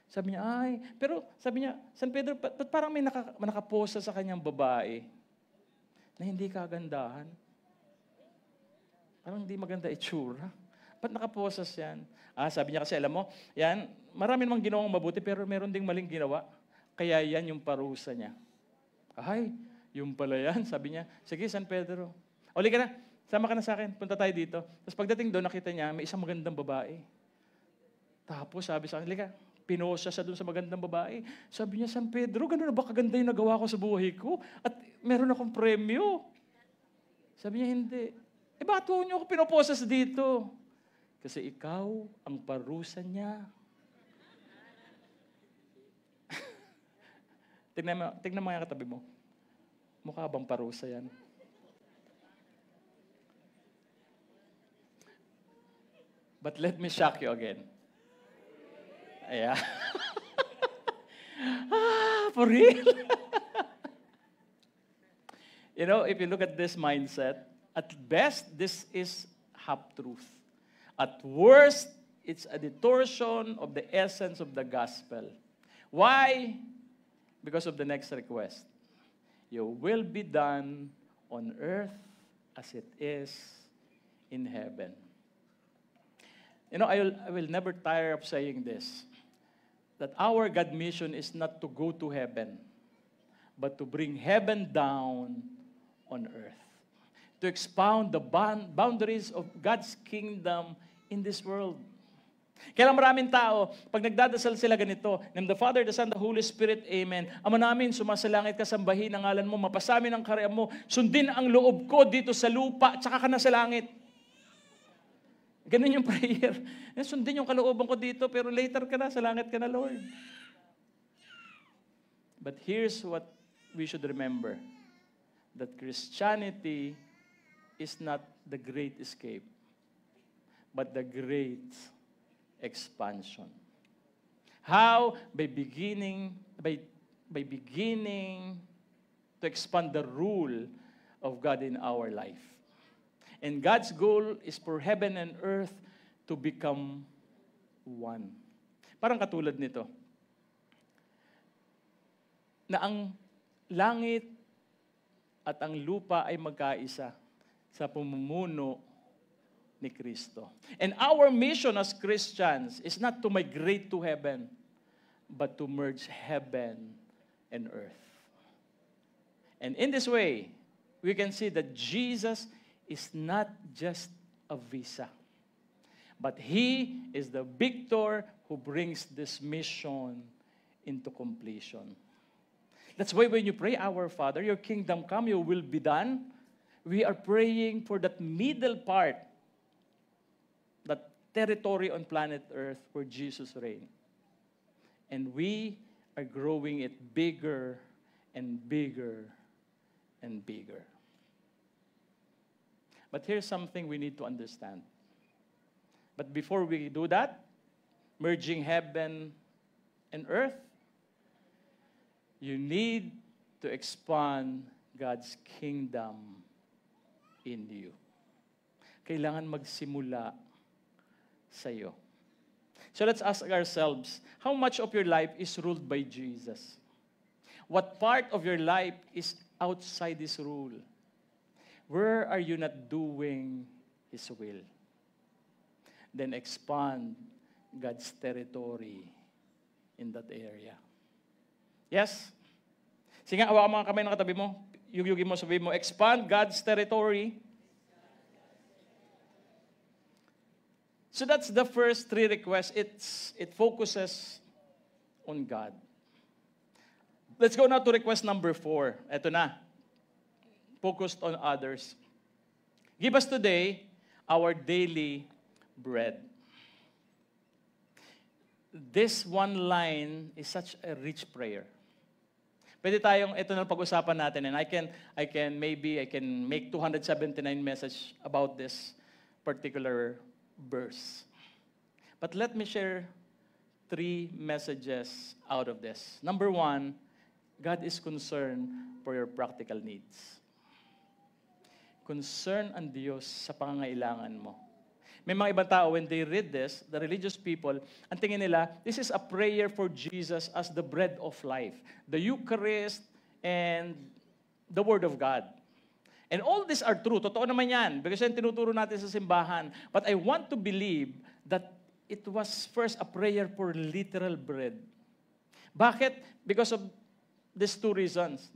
Sabi niya, ay, pero sabi niya, San Pedro, ba't parang may nakaposa sa kanyang babae na hindi kagandahan? Parang hindi maganda itsura. Ba't nakaposas yan? Sabi niya kasi, alam mo, yan, marami namang ginawang mabuti, pero meron ding maling ginawa. Kaya yan yung parusa niya. Ay, yung pala yan. Sabi niya, sige, San Pedro. Uli ka na, sama ka na sa akin, punta tayo dito. Tapos pagdating doon, nakita niya, may isang magandang babae. Tapos sabi sa akin, halika, pinosya siya doon sa magandang babae. Sabi niya, San Pedro, gano'n na ba kaganda yung nagawa ko sa buhay ko? At meron akong premyo. Sabi niya, hindi. Bakit niyo ako pinoposas dito? Kasi ikaw ang parusa niya. Tignan mo yung katabi mo. Mukha bang parusa yan? But let me shock you again. Yeah. For real? If you look at this mindset, at best, this is half-truth. At worst, it's a distortion of the essence of the gospel. Why? Because of the next request. Your will be done on earth as it is in heaven. I will never tire of saying this, that our God mission is not to go to heaven, but to bring heaven down on earth. To expound the boundaries of God's kingdom in this world. Kaya maraming tao, pag nagdadasal sila ganito, name the Father, the Son, the Holy Spirit, Amen. Ama namin, sumasalangit ka, sambahin ang ngalan mo, mapasamin ang karya mo, sundin ang loob ko dito sa lupa, tsaka ka na sa langit. Ganun yung prayer. Sundin yung kalooban ko dito, pero later ka na, sa langit ka na, Lord. But here's what we should remember. That Christianity is not the great escape, but the great expansion. How? By beginning to expand the rule of God in our life. And God's goal is for heaven and earth to become one. Parang katulad nito, na ang langit at ang lupa ay magkaisa sa pamumuno ni Kristo. And our mission as Christians is not to migrate to heaven, but to merge heaven and earth. And in this way, we can see that Jesus is not just a visa, but He is the victor who brings this mission into completion. That's why when you pray, Our Father, your kingdom come, your will be done, we are praying for that middle part, that territory on planet Earth where Jesus reigns. And we are growing it bigger and bigger and bigger. But here's something we need to understand. But before we do that, merging heaven and earth, you need to expand God's kingdom in you. Kailangan magsimula sa iyo. So let's ask ourselves, how much of your life is ruled by Jesus? What part of your life is outside His rule? Where are you not doing His will? Then expand God's territory in that area. Yes? Sige nga, hawakan mga kamay ng katabi mo. Yugyugin mo, sabihin mo, expand God's territory. So that's the first three requests. It focuses on God. Let's go now to request number 4. Ito na. Focused on others. Give us today our daily bread. This one line is such a rich prayer. Pwede tayong, ito na pag-usapan natin, and I can make 279 message about this particular verse. But let me share 3 messages out of this. Number 1, God is concerned for your practical needs. Concern ang Diyos sa pangangailangan mo. May mga ibang tao, when they read this, the religious people, ang tingin nila, this is a prayer for Jesus as the bread of life, the Eucharist, and the Word of God. And all these are true. Totoo naman yan, because yan tinuturo natin sa simbahan. But I want to believe that it was first a prayer for literal bread. Bakit? Because of these 2 reasons.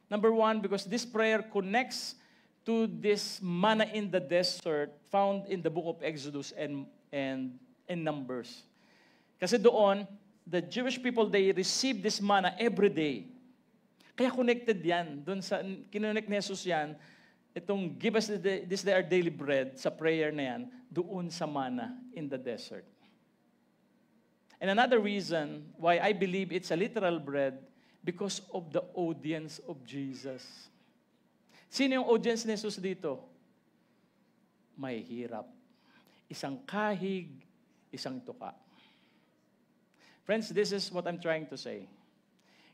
Number 1, because this prayer connects to this manna in the desert found in the book of Exodus and Numbers. Kasi doon, the Jewish people, they received this manna every day. Kaya connected yan. Doon sa, kinonect ni Jesus yan, itong give us this day our daily bread, sa prayer na yan, doon sa manna in the desert. And another reason why I believe it's a literal bread, because of the audience of Jesus. Sino yung audience ni Jesus dito? May hirap. Isang kahig, isang tuka. Friends, this is what I'm trying to say.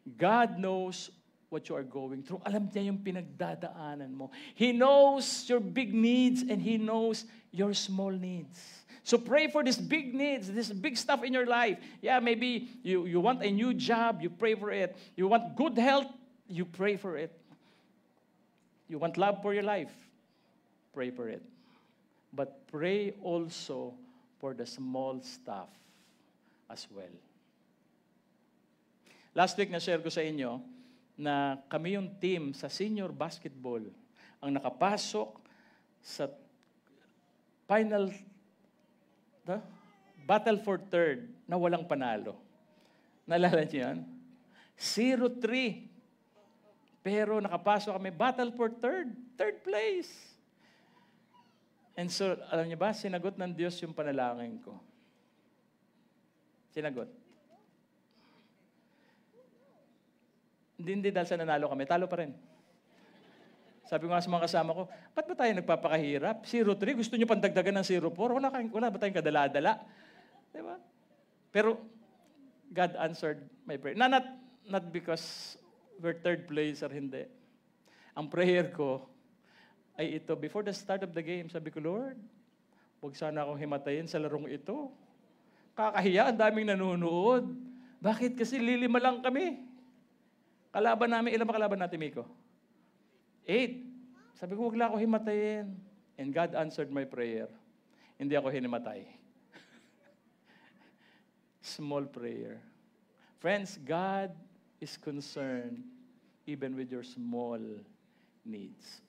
God knows what you are going through. Alam niya yung pinagdadaanan mo. He knows your big needs and He knows your small needs. So pray for these big needs, this big stuff in your life. Yeah, maybe you want a new job, you pray for it. You want good health, you pray for it. You want love for your life, pray for it. But pray also for the small stuff as well. Last week na-share ko sa inyo na kami yung team sa senior basketball ang nakapasok sa final battle for third na walang panalo. Naalala niyo yan? 0-3. Pero nakapasok kami, battle for third place. And so, alam niyo ba, sinagot ng Diyos yung panalangin ko. Sinagot. Hindi dahil sa nanalo kami, talo pa rin. Sabi ko nga sa mga kasama ko, ba't ba tayo nagpapakahirap? 0-3, gusto niyo pandagdagan ng 0-4? Wala ba tayong kadala-dala? Diba? Pero, God answered my prayer. Not because we're third place or hindi. Ang prayer ko ay ito, before the start of the game, sabi ko, Lord, huwag sana akong himatayin sa larong ito. Kakahiya, ang daming nanonood. Bakit? Kasi lilima lang kami. Kalaban namin, ilan ba kalaban natin, Miko? 8. Sabi ko, huwag lang ako himatayin. And God answered my prayer. Hindi ako hinimatay. Small prayer. Friends, God is concerned even with your small needs.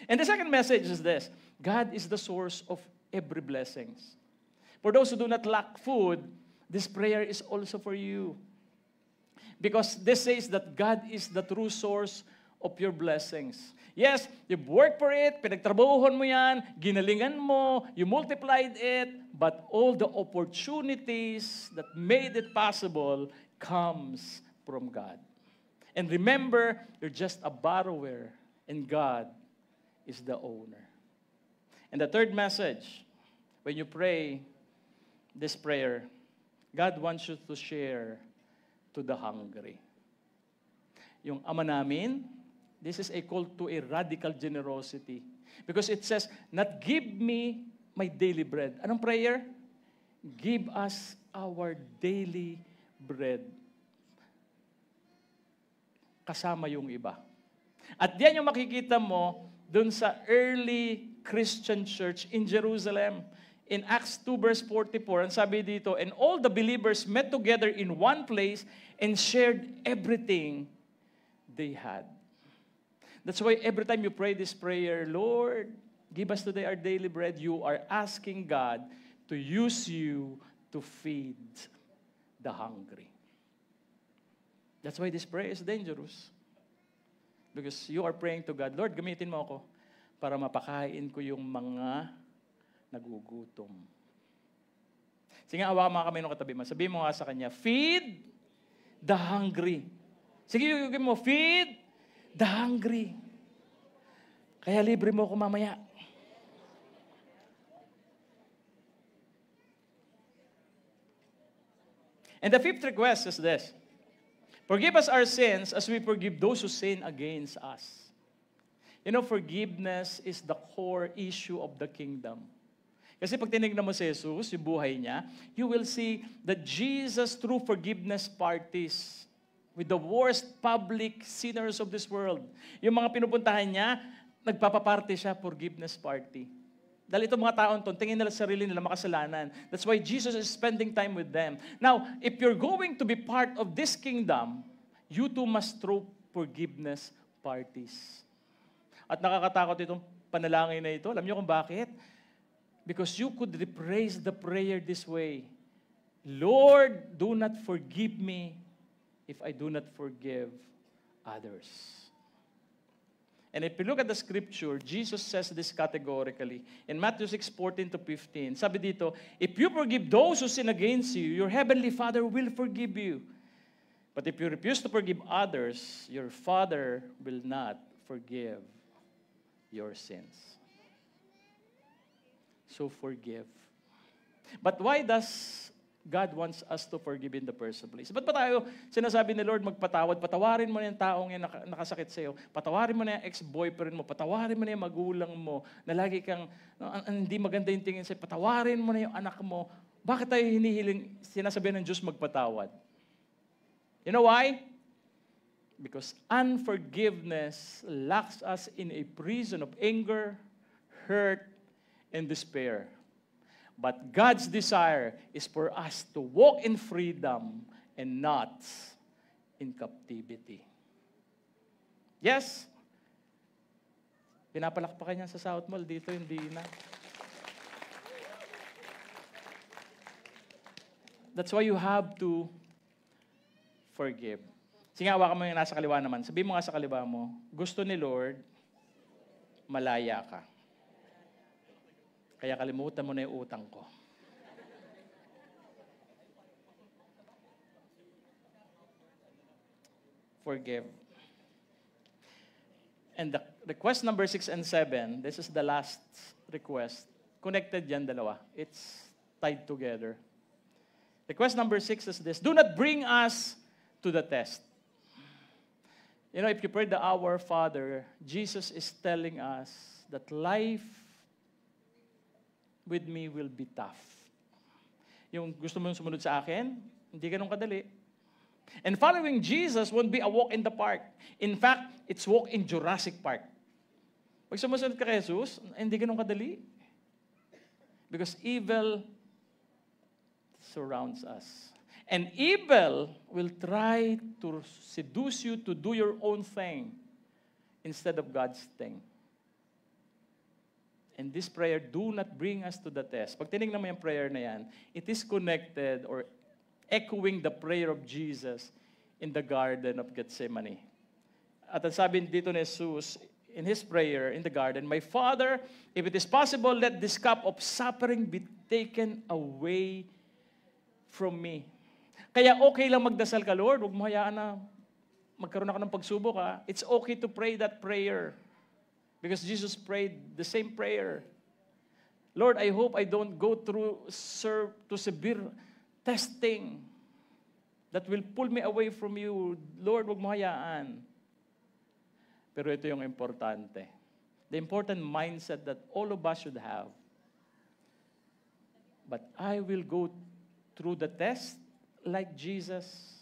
And the second message is this: God is the source of every blessings. For those who do not lack food, this prayer is also for you. Because this says that God is the true source of your blessings. Yes, you've worked for it, pinagtrabahuhan mo yan, ginalingan mo, you multiplied it, but all the opportunities that made it possible comes from God. And remember, you're just a borrower, and God is the owner. And the third message, when you pray this prayer, God wants you to share to the hungry. Yung Ama namin, this is a call to a radical generosity. Because it says, not give me my daily bread. Anong prayer? Give us our daily bread. Kasama yung iba. At yan yung makikita mo dun sa early Christian church in Jerusalem. In Acts 2 verse 44, ang sabi dito, and all the believers met together in one place and shared everything they had. That's why every time you pray this prayer, Lord, give us today our daily bread, you are asking God to use you to feed the hungry. That's why this prayer is dangerous. Because you are praying to God, Lord, gamitin mo ako para mapakain ko yung mga nagugutom. Sige, hawakan mga kamay ng katabi mo. Sabihin mo nga sa kanya, feed the hungry. Sige, yugin mo, feed the hungry. Kaya libre mo ako mamaya. And the fifth request is this. Forgive us our sins as we forgive those who sin against us. You know, forgiveness is the core issue of the kingdom. Kasi pag tinignan mo si Jesus, yung buhay niya, you will see that Jesus through forgiveness parties with the worst public sinners of this world. Yung mga pinupuntahan niya, nagpapaparty siya, forgiveness party. Dahil itong mga taon to, tingin nila sarili nila makasalanan. That's why Jesus is spending time with them. Now, if you're going to be part of this kingdom, you too must throw forgiveness parties. At nakakatakot itong panalangin na ito. Alam niyo kung bakit? Because you could rephrase the prayer this way. Lord, do not forgive me if I do not forgive others. And if you look at the scripture, Jesus says this categorically. In Matthew 6:14-15, sabi dito, if you forgive those who sin against you, your heavenly Father will forgive you. But if you refuse to forgive others, your Father will not forgive your sins. So forgive. But why does God wants us to forgive in the first place? Ba't pa tayo sinasabi ni Lord magpatawad? Patawarin mo na yung taong yung nakasakit sa'yo. Patawarin mo na yung ex-boyfriend mo. Patawarin mo na yung magulang mo na lagi kang hindi maganda yung tingin sa'yo. Patawarin mo na yung anak mo. Bakit tayo hinihiling, sinasabihan ng Diyos magpatawad? You know why? Because unforgiveness locks us in a prison of anger, hurt, and despair. But God's desire is for us to walk in freedom and not in captivity. Yes? Pinapalakpakan niya sa South Mall. Dito hindi na. That's why you have to forgive. Sige, hawakan mo yung nasa kaliwa naman. Sabihin mo nga sa kaliwa mo, gusto ni Lord, malaya ka. Kaya kalimutan mo na yung utang ko. Forgive. And the request number 6 and 7, this is the last request. Connected yan dalawa. It's tied together. Request number 6 is this. Do not bring us to the test. You know, if you pray the Our Father, Jesus is telling us that life with me will be tough. Yung gusto mo sumunod sa akin, hindi ganun kadali. And following Jesus won't be a walk in the park. In fact, it's walk in Jurassic Park. Pag sumusunod ka kay Jesus, hindi ganun kadali. Because evil surrounds us. And evil will try to seduce you to do your own thing instead of God's thing. And this prayer, do not bring us to the test. Pag tinignan mo yung prayer na yan, it is connected or echoing the prayer of Jesus in the Garden of Gethsemane. At ang sabi dito ni Jesus, in His prayer in the garden, my Father, if it is possible, let this cup of suffering be taken away from me. Kaya okay lang magdasal ka, Lord. Huwag mo hayaan na magkaroon ako ng pagsubok. It's okay to pray that prayer. Because Jesus prayed the same prayer. Lord, I hope I don't go through to severe testing that will pull me away from you. Lord, huwag mo hayaan. Pero ito yung importante. The important mindset that all of us should have. But I will go through the test like Jesus.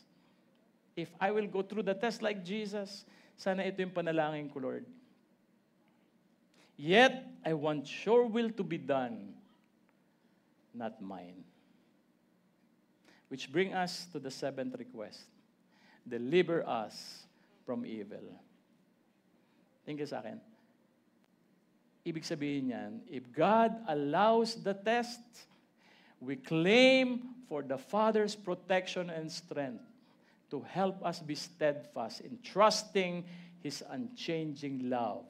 If I will go through the test like Jesus, sana ito yung panalangin ko, Lord. Yet, I want your will to be done, not mine. Which bring us to the 7th request. Deliver us from evil. Tingin sa akin. Ibig sabihin yan, if God allows the test, we claim for the Father's protection and strength to help us be steadfast in trusting His unchanging love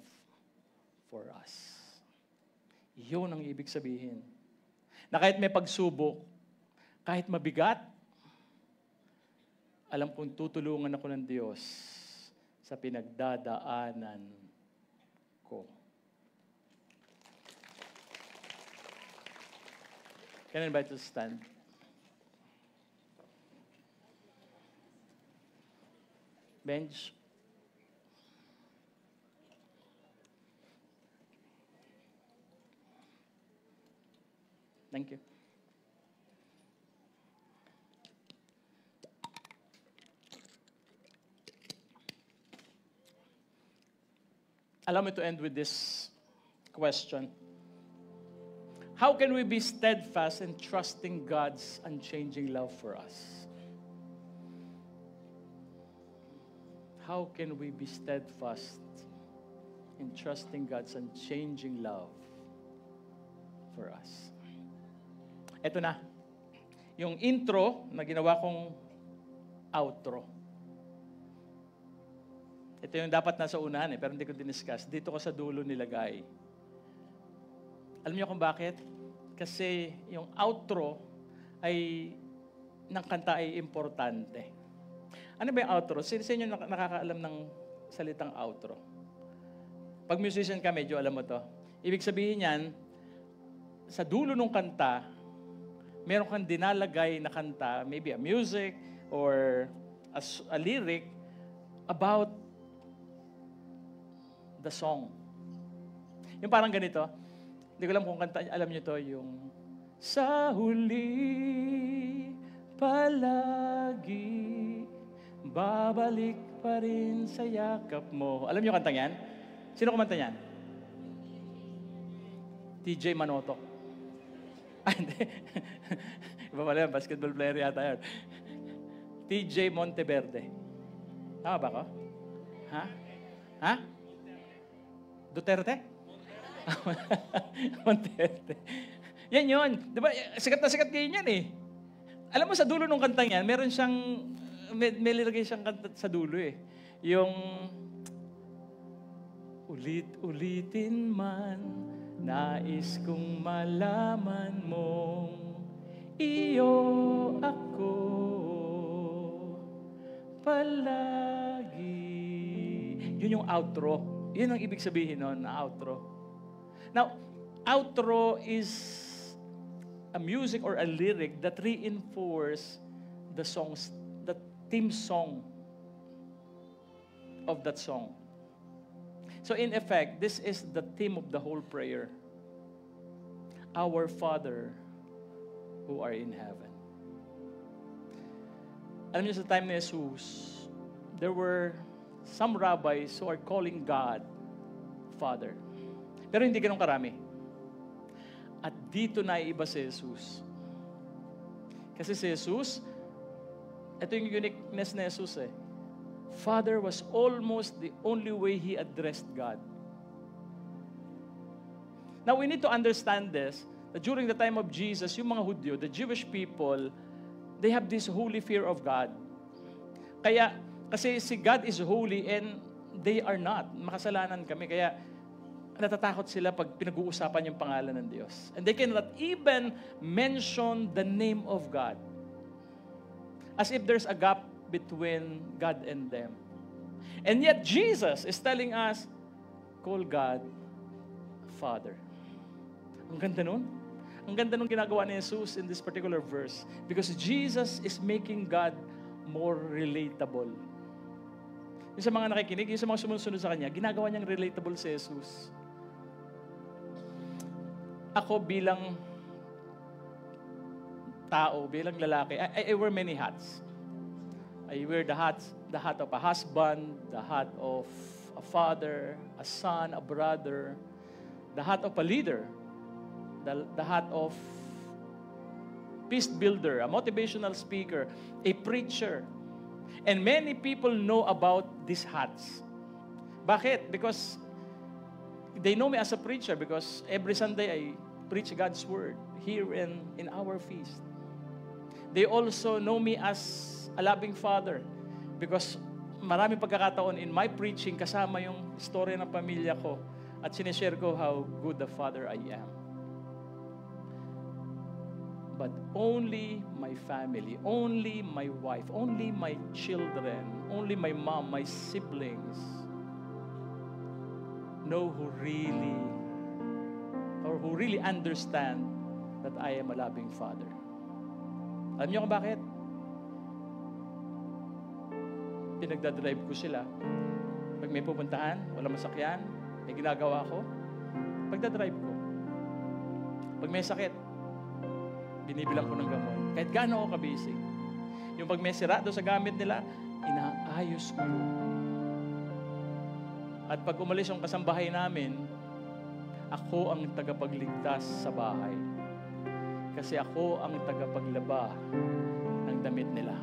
for us. Yun ang ibig sabihin. Na kahit may pagsubok, Kahit mabigat, alam kong tutulungan ako ng Diyos sa pinagdadaanan ko. Can I invite you to stand? Bench. Thank you. Allow me to end with this question. How can we be steadfast in trusting God's unchanging love for us? How can we be steadfast in trusting God's unchanging love for us? Ito na. Yung intro na ginawa kong outro. Ito yung dapat nasa unahan pero hindi ko diniscuss. Dito ko sa dulo nilagay. Alam niyo kung bakit? Kasi yung outro ay ng kanta ay importante. Ano ba yung outro? Sino sa inyo nakakaalam ng salitang outro? Pag musician ka, medyo alam mo to. Ibig sabihin yan, sa dulo ng kanta, meron kang dinalagay na kanta, maybe a music or a lyric about the song. Yung parang ganito, hindi ko alam kung kanta, alam niyo to, yung sa huli palagi babalik pa rin sa yakap mo. Alam niyo kantang yan? Sino kumanta yan? TJ Manotok. Ah, hindi. Iba pala yan, basketball player yata yan. TJ Monteverde. Tama ba ko? Ha? Ha? Duterte? Monteverde. Yan yun. Diba, sikat na sikat kayo yan eh. Alam mo, sa dulo ng kantang yan, meron siyang, may lilagay siyang kanta sa dulo eh. Yung, ulit-ulitin man, nais kong malaman mong iyo ako palagi. Yun yung outro. Yun ang ibig sabihin nun, na outro. Now, outro is a music or a lyric that reinforce the songs, the theme song of that song. So in effect, this is the theme of the whole prayer. Our Father who are in heaven. Alam niyo, sa time ni Jesus, there were some rabbis who are calling God Father. Pero hindi ganun karami. At dito na iba si Jesus. Kasi si Jesus, ito yung uniqueness ni Jesus eh. Father was almost the only way He addressed God. Now we need to understand this, that during the time of Jesus, yung mga Hudyo, the Jewish people, they have this holy fear of God. Kasi si God is holy and they are not. Makasalanan kami. Kaya natatakot sila pag pinag-uusapan yung pangalan ng Diyos. And they cannot even mention the name of God. As if there's a gap between God and them. And yet Jesus is telling us, call God Father. Ang ganda nun. Ang ganda nung ginagawa ni Jesus in this particular verse. Because Jesus is making God more relatable. Yung sa mga nakikinig, yung sa mga sumusunod sa Kanya, ginagawa niyang relatable si Jesus. Ako bilang tao, bilang lalaki, I wear many hats. I wear the hat of a husband, the hat of a father, a son, a brother, the hat of a leader, the hat of peace builder, a motivational speaker, a preacher. And many people know about these hats. Bakit? Because they know me as a preacher because every Sunday I preach God's Word here in our feast. They also know me as a loving father because maraming pagkakataon in my preaching kasama yung story ng pamilya ko at sinishare ko how good the father I am. but only my family, only my wife, only my children, only my mom, my siblings know who really understand that I am a loving Father. Alam niyo kung bakit? Pinagdadrive ko sila. Pag may pupuntahan, walang masakyan, may ginagawa ko, pagdadrive ko. Pag may sakit, binibilang ko ng gamot. Kahit gaano ako kabisig. Yung pag may sira doon sa gamit nila, inaayos ko yun. At pag umalis yung kasambahay namin, ako ang tagapagligtas sa bahay. Kasi ako ang tagapaglaba ng damit nila.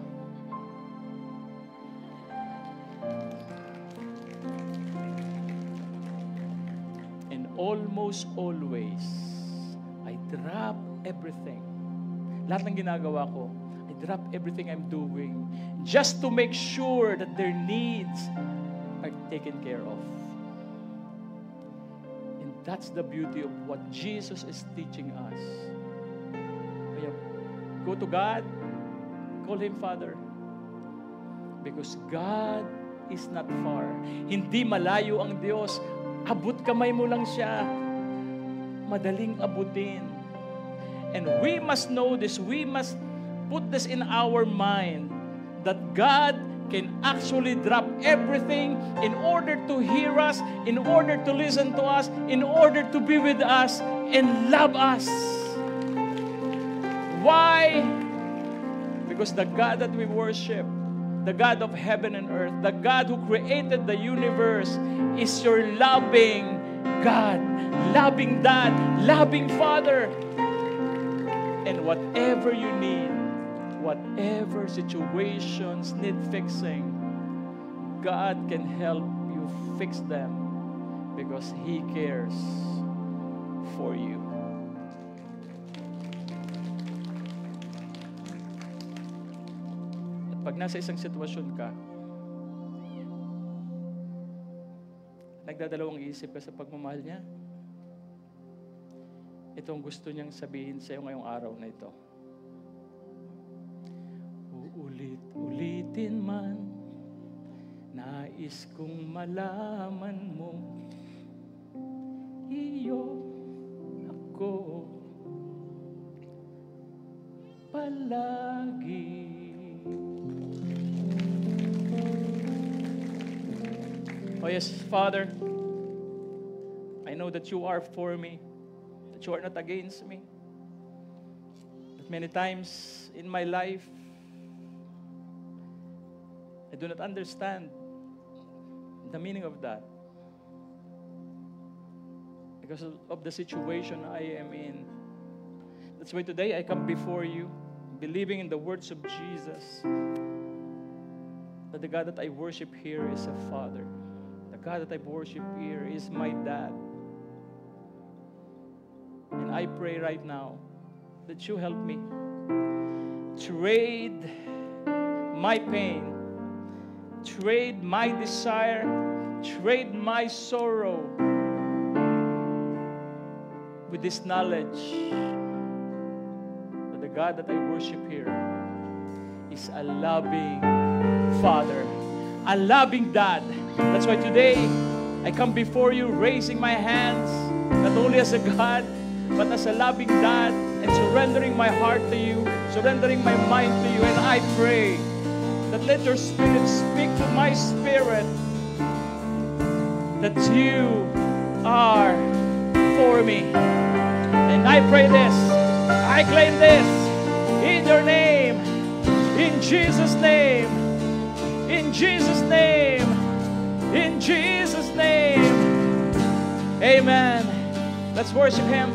And almost always, I drop everything. Lahat ng ginagawa ko, I drop everything I'm doing just to make sure that their needs are taken care of. And that's the beauty of what Jesus is teaching us. Kaya, go to God, call Him Father. Because God is not far. Hindi malayo ang Diyos. Abot kamay mo lang siya. Madaling abutin. And we must know this. We must put this in our mind that God can actually drop everything in order to hear us, in order to listen to us, in order to be with us and love us. Why? Because the God that we worship, the God of heaven and earth, the God who created the universe, is your loving God, loving Dad, loving Father. And whatever you need, whatever situations need fixing, God can help you fix them because He cares for you. At pag nasa isang sitwasyon ka, nagdadalawang isip ka sa pagmamahal niya, ito ang gusto niyang sabihin sa iyo ngayong araw na ito. Uulit-ulitin man, nais kong malaman mo, iyo ako palagi. Oh yes, Father, I know that you are for me, that you are not against me. That many times in my life, I do not understand the meaning of that because of the situation I am in. That's why today I come before you, believing in the words of Jesus, that the God that I worship here is a Father. The God that I worship here is my Dad. And I pray right now that you help me trade my pain, trade my desire, trade my sorrow with this knowledge that the God that I worship here is a loving Father, a loving Dad. That's why today I come before you raising my hands, not only as a God, but as a loving Dad, and surrendering my heart to you, surrendering my mind to you. And I pray that let your Spirit speak to my spirit that you are for me. And I pray this, I claim this in your name, in Jesus' name, in Jesus' name, in Jesus' name. Amen. Let's worship Him.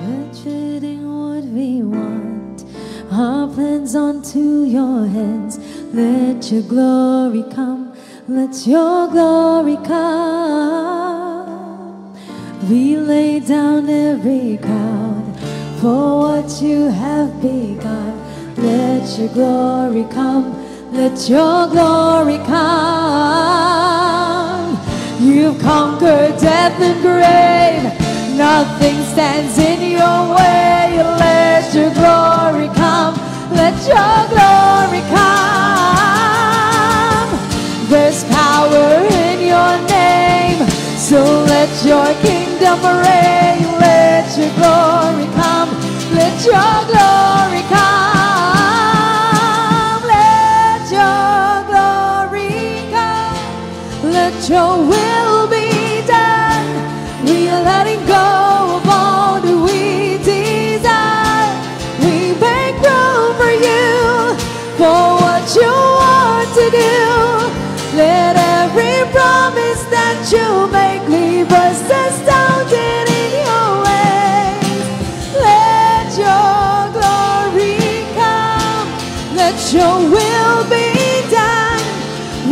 We're trading what we want, our plans onto your hands. Let your glory come, let your glory come. We lay down every crowd for what you have begun. Let your glory come, let your glory come. You've conquered death and grave, nothing stands in your way. Let your glory let your glory come. There's power in your name, so let your kingdom reign. Let your glory come, let your glory come. Let your glory come, let your will be done. We are letting go of all that we desire. We make room for you, for what you want to do. Let every promise that you make leave us astounded in your ways. Let your glory come, let your will be done.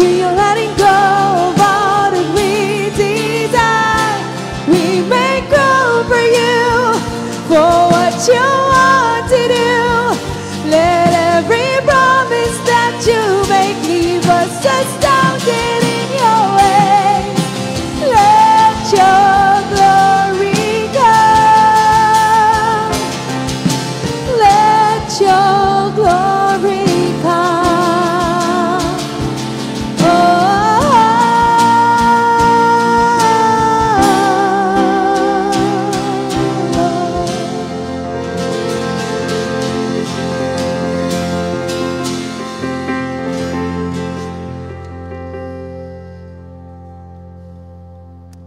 We are letting go of all that we desire. We make room for you, for what you want to do. Let every promise that you make leave us astounded in your ways. Let your glory come, let your glory come.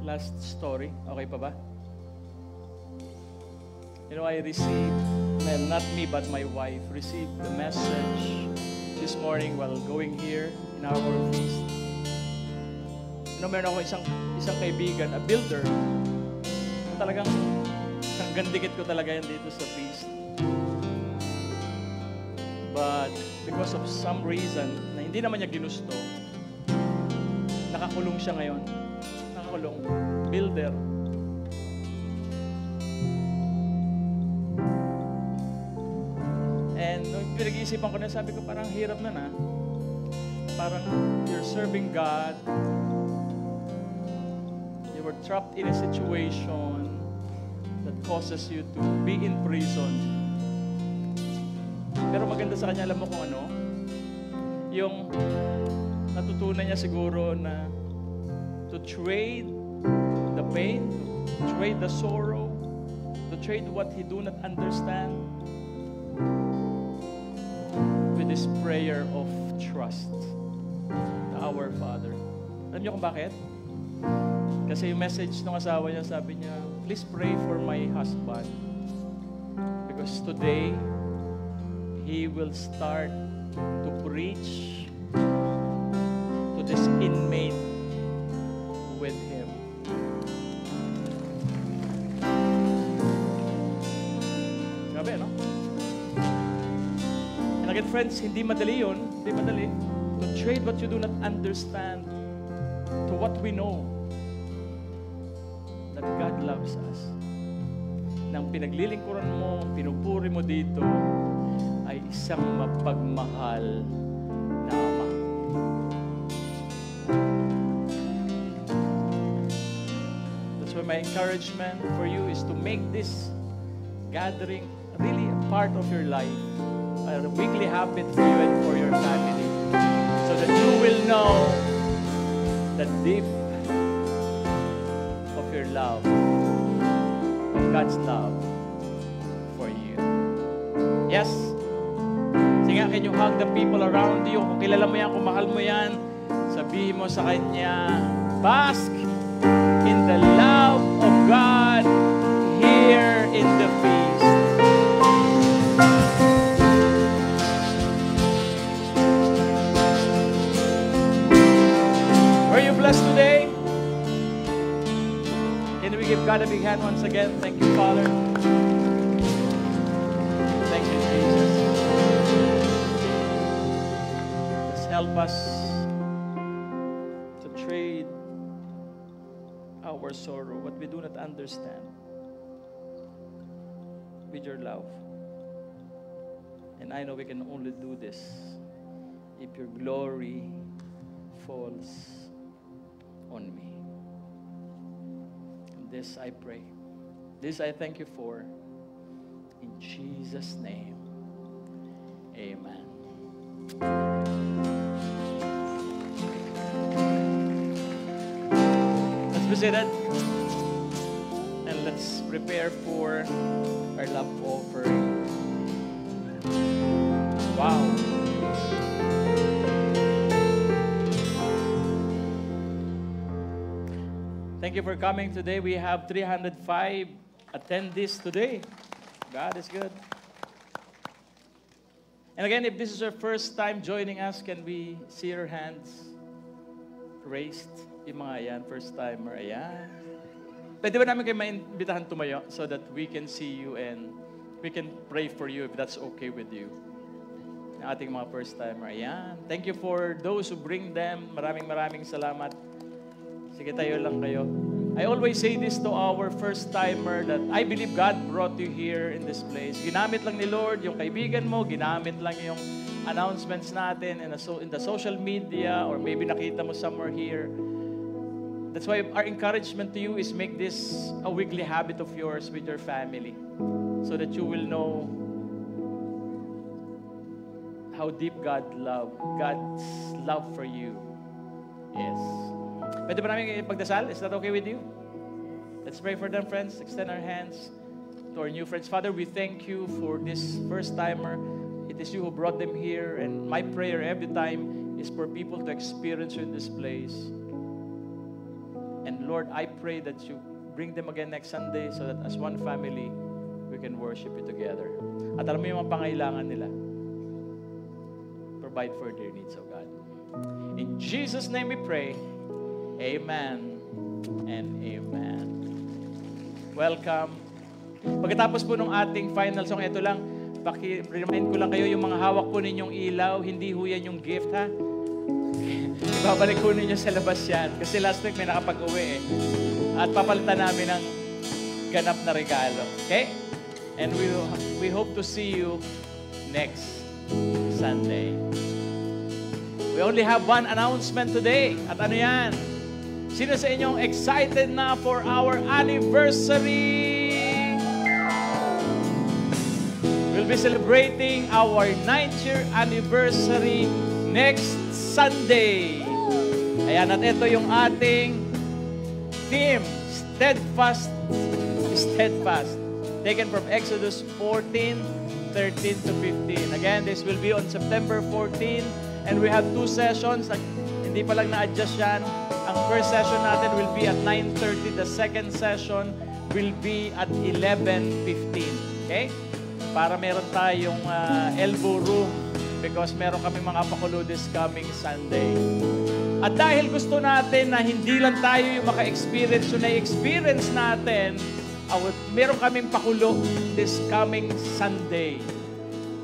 Last story, okay pa ba? You know, I received, well, not me but my wife, received the message this morning while going here in our feast. You know, meron ako isang kaibigan, a builder. Talagang hanggang dikit ko talaga yan dito sa feast. But because of some reason na hindi naman niya ginusto, nakakulong siya ngayon. Nakakulong. Builder. And nung pinag-iisipan ko na, sabi ko parang hirap na. Parang you're serving God. You were trapped in a situation that causes you to be in prison. Pero maganda sa kanya, alam mo kung ano? Yung natutunan niya siguro na to trade the pain, to trade the sorrow, to trade what he do not understand with this prayer of trust to our Father. Alam niyo kung bakit? Kasi yung message ng asawa niya, sabi niya, please pray for my husband because today he will start to preach to this inmate with him. Grabe, no? And again, friends, hindi madali yun. Hindi madali. To trade what you do not understand to what we know that God loves us. Nang pinaglilingkuran mo, pinupuri mo dito, ay isang mapagmahal na Ama. That's why my encouragement for you is to make this gathering really a part of your life, a weekly habit for you and for your family, so that you will know the deep of your love, of God's love for you. Yes? Sige, can you hug the people around you? Kung kilala mo yan, kung mahal mo yan, sabihin mo sa kanya, bask in the love of God here in the feast. Were you blessed today? Can we give God a big hand once again? Thank you, Father. Thank you, Jesus. Just help us to trade our sorrow, what we do not understand, with your love. And I know we can only do this if your glory falls on me. And this I pray. This I thank you for. In Jesus' name. Amen. Let's be seated. And let's prepare for our love offering. Wow. Thank you for coming today. We have 305 attendees today. God is good. And again, if this is your first time joining us, can we see your hands raised? Yung mga yan, first timer, ayan. Pwede ba namin kayo maimbitahan tumayo so that we can see you and we can pray for you if that's okay with you. Yung ating mga first timer, ayan. Thank you for those who bring them. Maraming salamat. Sige, tayo lang kayo. I always say this to our first timer that I believe God brought you here in this place. Ginamit lang ni Lord yung kaibigan mo, ginamit lang yung announcements natin in the social media or maybe nakita mo somewhere here. That's why our encouragement to you is make this a weekly habit of yours with your family so that you will know how deep God's love for you is. Pwede ba namin ipagdasal? Is that okay with you? Let's pray for them, friends. Extend our hands to our new friends. Father, we thank you for this first-timer. It is you who brought them here. And my prayer every time is for people to experience you in this place. And Lord, I pray that you bring them again next Sunday so that as one family, we can worship you together. At alam mo yung mga pangailangan nila. Provide for their needs, O God. In Jesus' name we pray. Amen and amen. Welcome. Pagkatapos po ng ating final song, ito lang, remind ko lang kayo, yung mga hawak po ninyong ilaw, hindi ho yan yung gift, ha? Ibabalik ko ninyo sa labas yan. Kasi last week may nakapag-uwi eh. At papalitan namin ng ganap na regalo. Okay? And we hope to see you next Sunday. We only have one announcement today. At ano yan? Sino sa inyong excited na for our anniversary? We'll be celebrating our 9th year anniversary next Sunday. Ayan, at ito yung ating theme, Steadfast. Taken from Exodus 14:13 to 15. Again, this will be on September 14, and we have 2 sessions. Hindi pa lang na-adjust yan. Ang first session natin will be at 9:30. The second session will be at 11:15. Okay? Para meron tayong elbow room because meron kami mga pakulo this coming Sunday. At dahil gusto natin na hindi lang tayo yung maka-experience, yung na-experience natin, meron kaming pakulo this coming Sunday.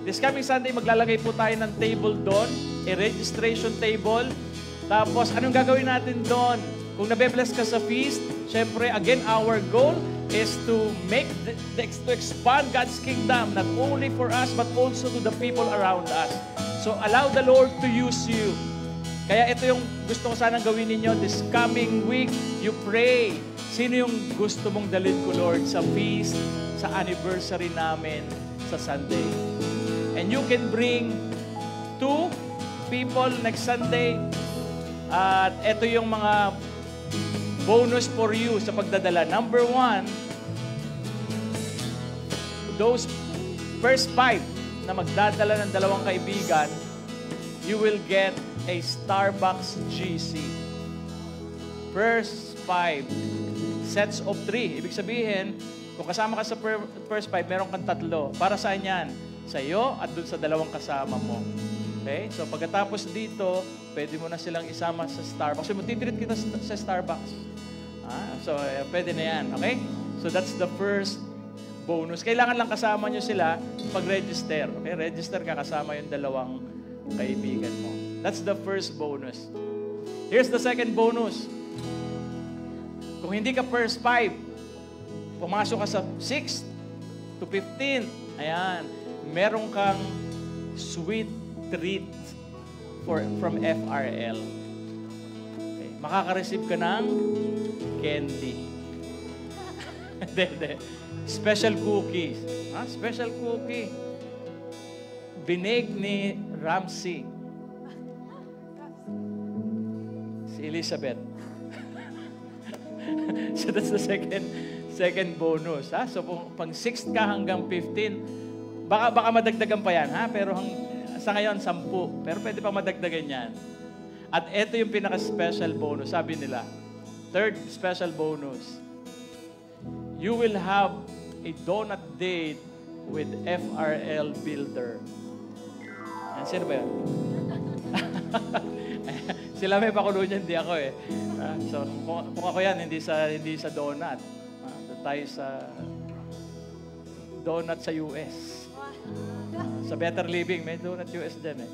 This coming Sunday, maglalagay po tayo ng table doon, a registration table. Tapos, anong gagawin natin doon? Kung nabe-bless ka sa feast, syempre, again, our goal is to to expand God's kingdom, not only for us, but also to the people around us. So, allow the Lord to use you. Kaya ito yung gusto ko sanang gawin ninyo this coming week. You pray. Sino yung gusto mong dalhin ko, Lord, sa feast, sa anniversary namin sa Sunday? And you can bring 2 people next Sunday. At ito yung mga bonus for you sa pagdadala. Number 1, those first 5 na magdadala ng 2 kaibigan, you will get a Starbucks GC. First 5 sets of 3. Ibig sabihin, kung kasama ka sa first 5, meron kang 3. Para saan yan? Sa iyo at dun sa 2 kasama mo. Okay? So pagkatapos dito, pwede mo na silang isama sa Starbucks. So magtitreat kita sa Starbucks. Pwede na yan. Okay? So that's the first bonus. Kailangan lang kasama nyo sila pag-register. Okay? Register ka kasama yung 2 kaibigan mo. That's the first bonus. Here's the second bonus. Kung hindi ka first 5, pumasok ka sa 6 to 15, ayan, meron kang sweet treat from FRL. Okay. Makaka-receive ka ng candy. Special cookies. Special cookie. binig ni Ramsey. Si Elizabeth. So that's the second bonus. Ha? So pang 6th ka hanggang 15, baka madagdagan pa yan. Ha? Pero sa ngayon, 10. Pero pwede pa madagdagan yan. At ito yung pinaka-special bonus. Sabi nila, third special bonus, you will have a donut date with FRL Builder. Yan, sino ba yan? Sila may pakulo niyan, hindi ako eh. So, kung ako yan, hindi sa donut. Tayo sa donut sa US. Sa Better Living, may donut US dyan eh.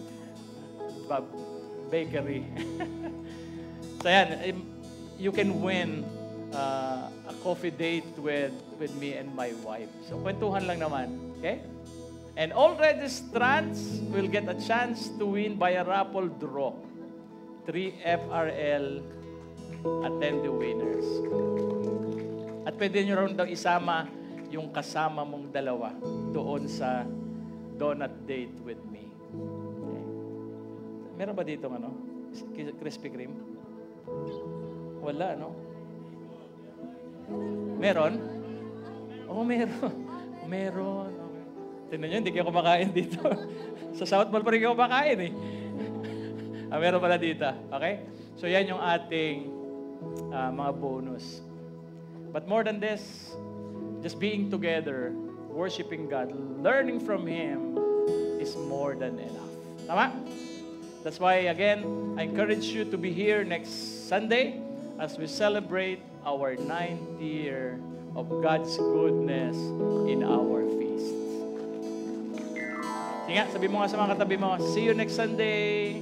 Bakery. So yan, you can win a coffee date with me and my wife. So kwentuhan lang naman, okay? And all registrants will get a chance to win by a raffle draw. 3 FRL attendee winners. At pwede nyo rin daw isama yung kasama mong dalawa doon sa donut date with me. Okay. Meron ba dito Krispy Kreme? Wala, no? Meron? Oo, meron. Meron. Tingnan nyo, hindi kayo kumakain dito. Sa South Mall pa rin kayo kumakain eh. Meron pala dito. Okay? So yan yung ating mga bonus. But more than this, just being together, worshiping God, learning from Him is more than enough. Tama? That's why, again, I encourage you to be here next Sunday as we celebrate our 9th year of God's goodness in our feast. Sige nga, sabi mo nga sa mga katabi mo, see you next Sunday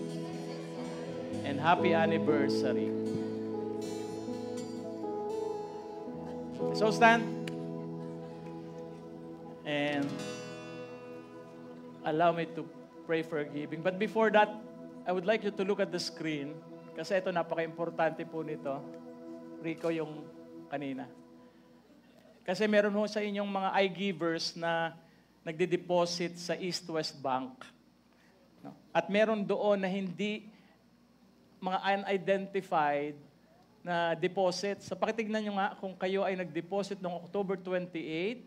and happy anniversary. So stand and allow me to pray for giving. But before that, I would like you to look at the screen kasi ito napaka-importante po nito. Rico yung kanina. Kasi meron ho sa inyong mga iGivers na nagde-deposit sa East West Bank. At meron doon na hindi mga unidentified na deposit. So pakitignan nyo nga kung kayo ay nag-deposit noong October 28,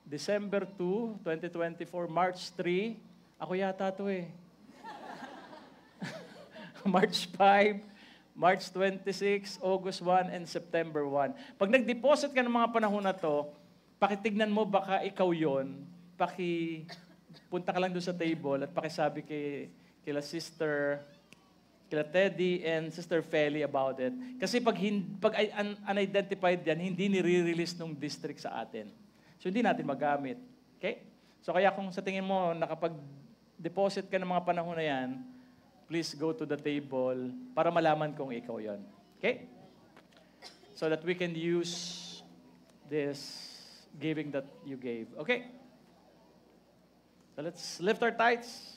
December 2, 2024, March 3. Ako yata to eh. March 5, March 26, August 1, and September 1. Pag nag-deposit ka ng mga panahon na to, pakitignan mo baka ikaw yon. Punta ka lang doon sa table at pakisabi kila Sister kila Teddy and Sister Feli about it. Kasi pag unidentified yan, hindi nire-release ng district sa atin. So hindi natin magamit. Okay? So kaya kung sa tingin mo, nakapag-deposit ka ng mga panahon na yan, please go to the table para malaman kung ikaw yon. Okay? So that we can use this giving that you gave. Okay? So let's lift our tithes.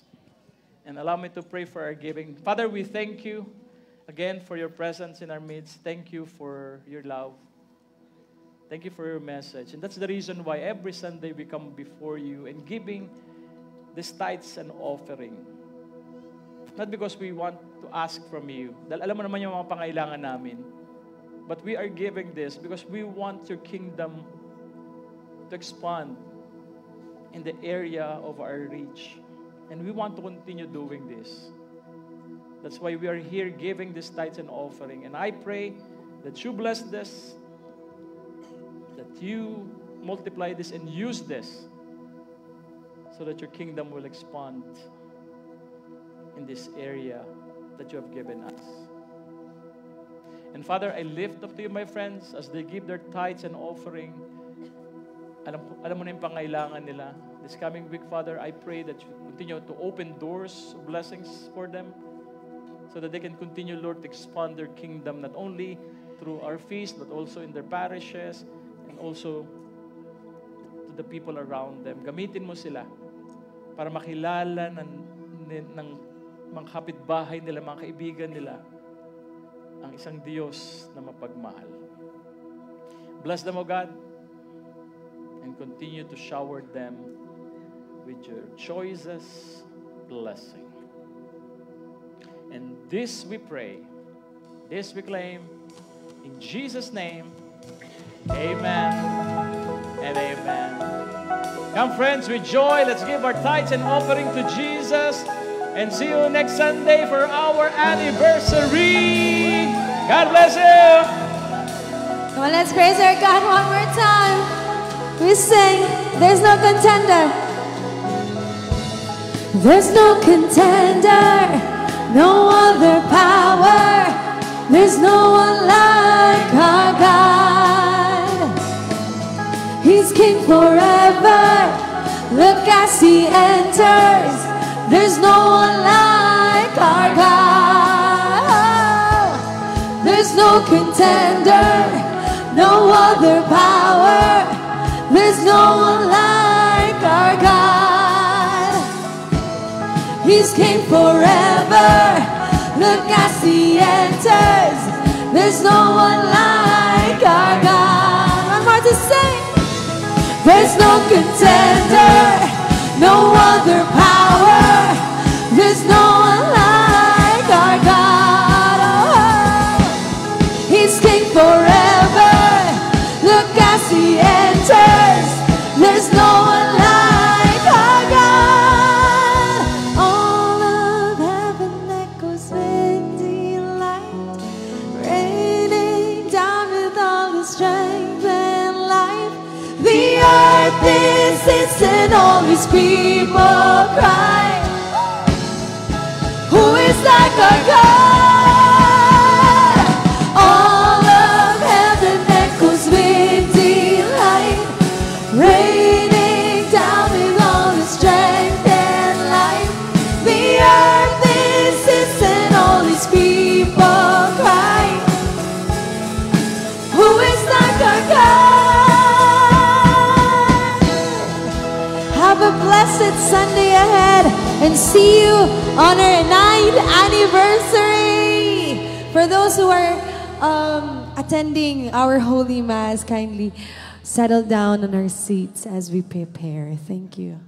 And allow me to pray for our giving. Father, we thank you again for your presence in our midst. Thank you for your love. Thank you for your message. And that's the reason why every Sunday we come before you and giving these tithes and offering. Not because we want to ask from you. Dahil alam mo naman yung mga pangailangan namin. But we are giving this because we want your kingdom to expand in the area of our reach. And we want to continue doing this. That's why we are here giving this tithes and offering. And I pray that you bless this, that you multiply this and use this so that your kingdom will expand in this area that you have given us. And Father, I lift up to you my friends as they give their tithes and offering. Alam mo na yung pangailangan nila. This coming week, Father, I pray that you continue to open doors of blessings for them so that they can continue, Lord, to expand their kingdom not only through our feast but also in their parishes and also to the people around them. Gamitin mo sila para makilala ng mga kapitbahay nila, mga kaibigan nila, ang isang Diyos na mapagmahal. Bless them, O God, and continue to shower them with your choices blessing. And this we pray, this we claim, in Jesus' name, amen and amen. Come friends, with joy, let's give our tithes and offering to Jesus. And see you next Sunday for our anniversary. God bless you. Come on, let's praise our God one more time. We sing, there's no contender. There's no contender, no other power. There's no one like our God. He's King forever. Look as He enters. There's no one like our God. There's no contender, no other power. There's no one like our God. He's King forever. Look as He enters. There's no one like our God. One more to sing. There's no contender, no other power. There's no one like our God. Oh, He's King forever. Look as He enters. There's no one like our God. All of heaven echoes with delight, raining down with all the strength and life. The earth is His and all His people cry. Who is like our God? All of heaven echoes with delight, raining down with all the strength and life. The earth is His and all His people cry. Who is like our God? Have a blessed Sunday ahead, and see you on our 9th anniversary. For those who are attending our Holy Mass, kindly settle down on our seats as we prepare. Thank you.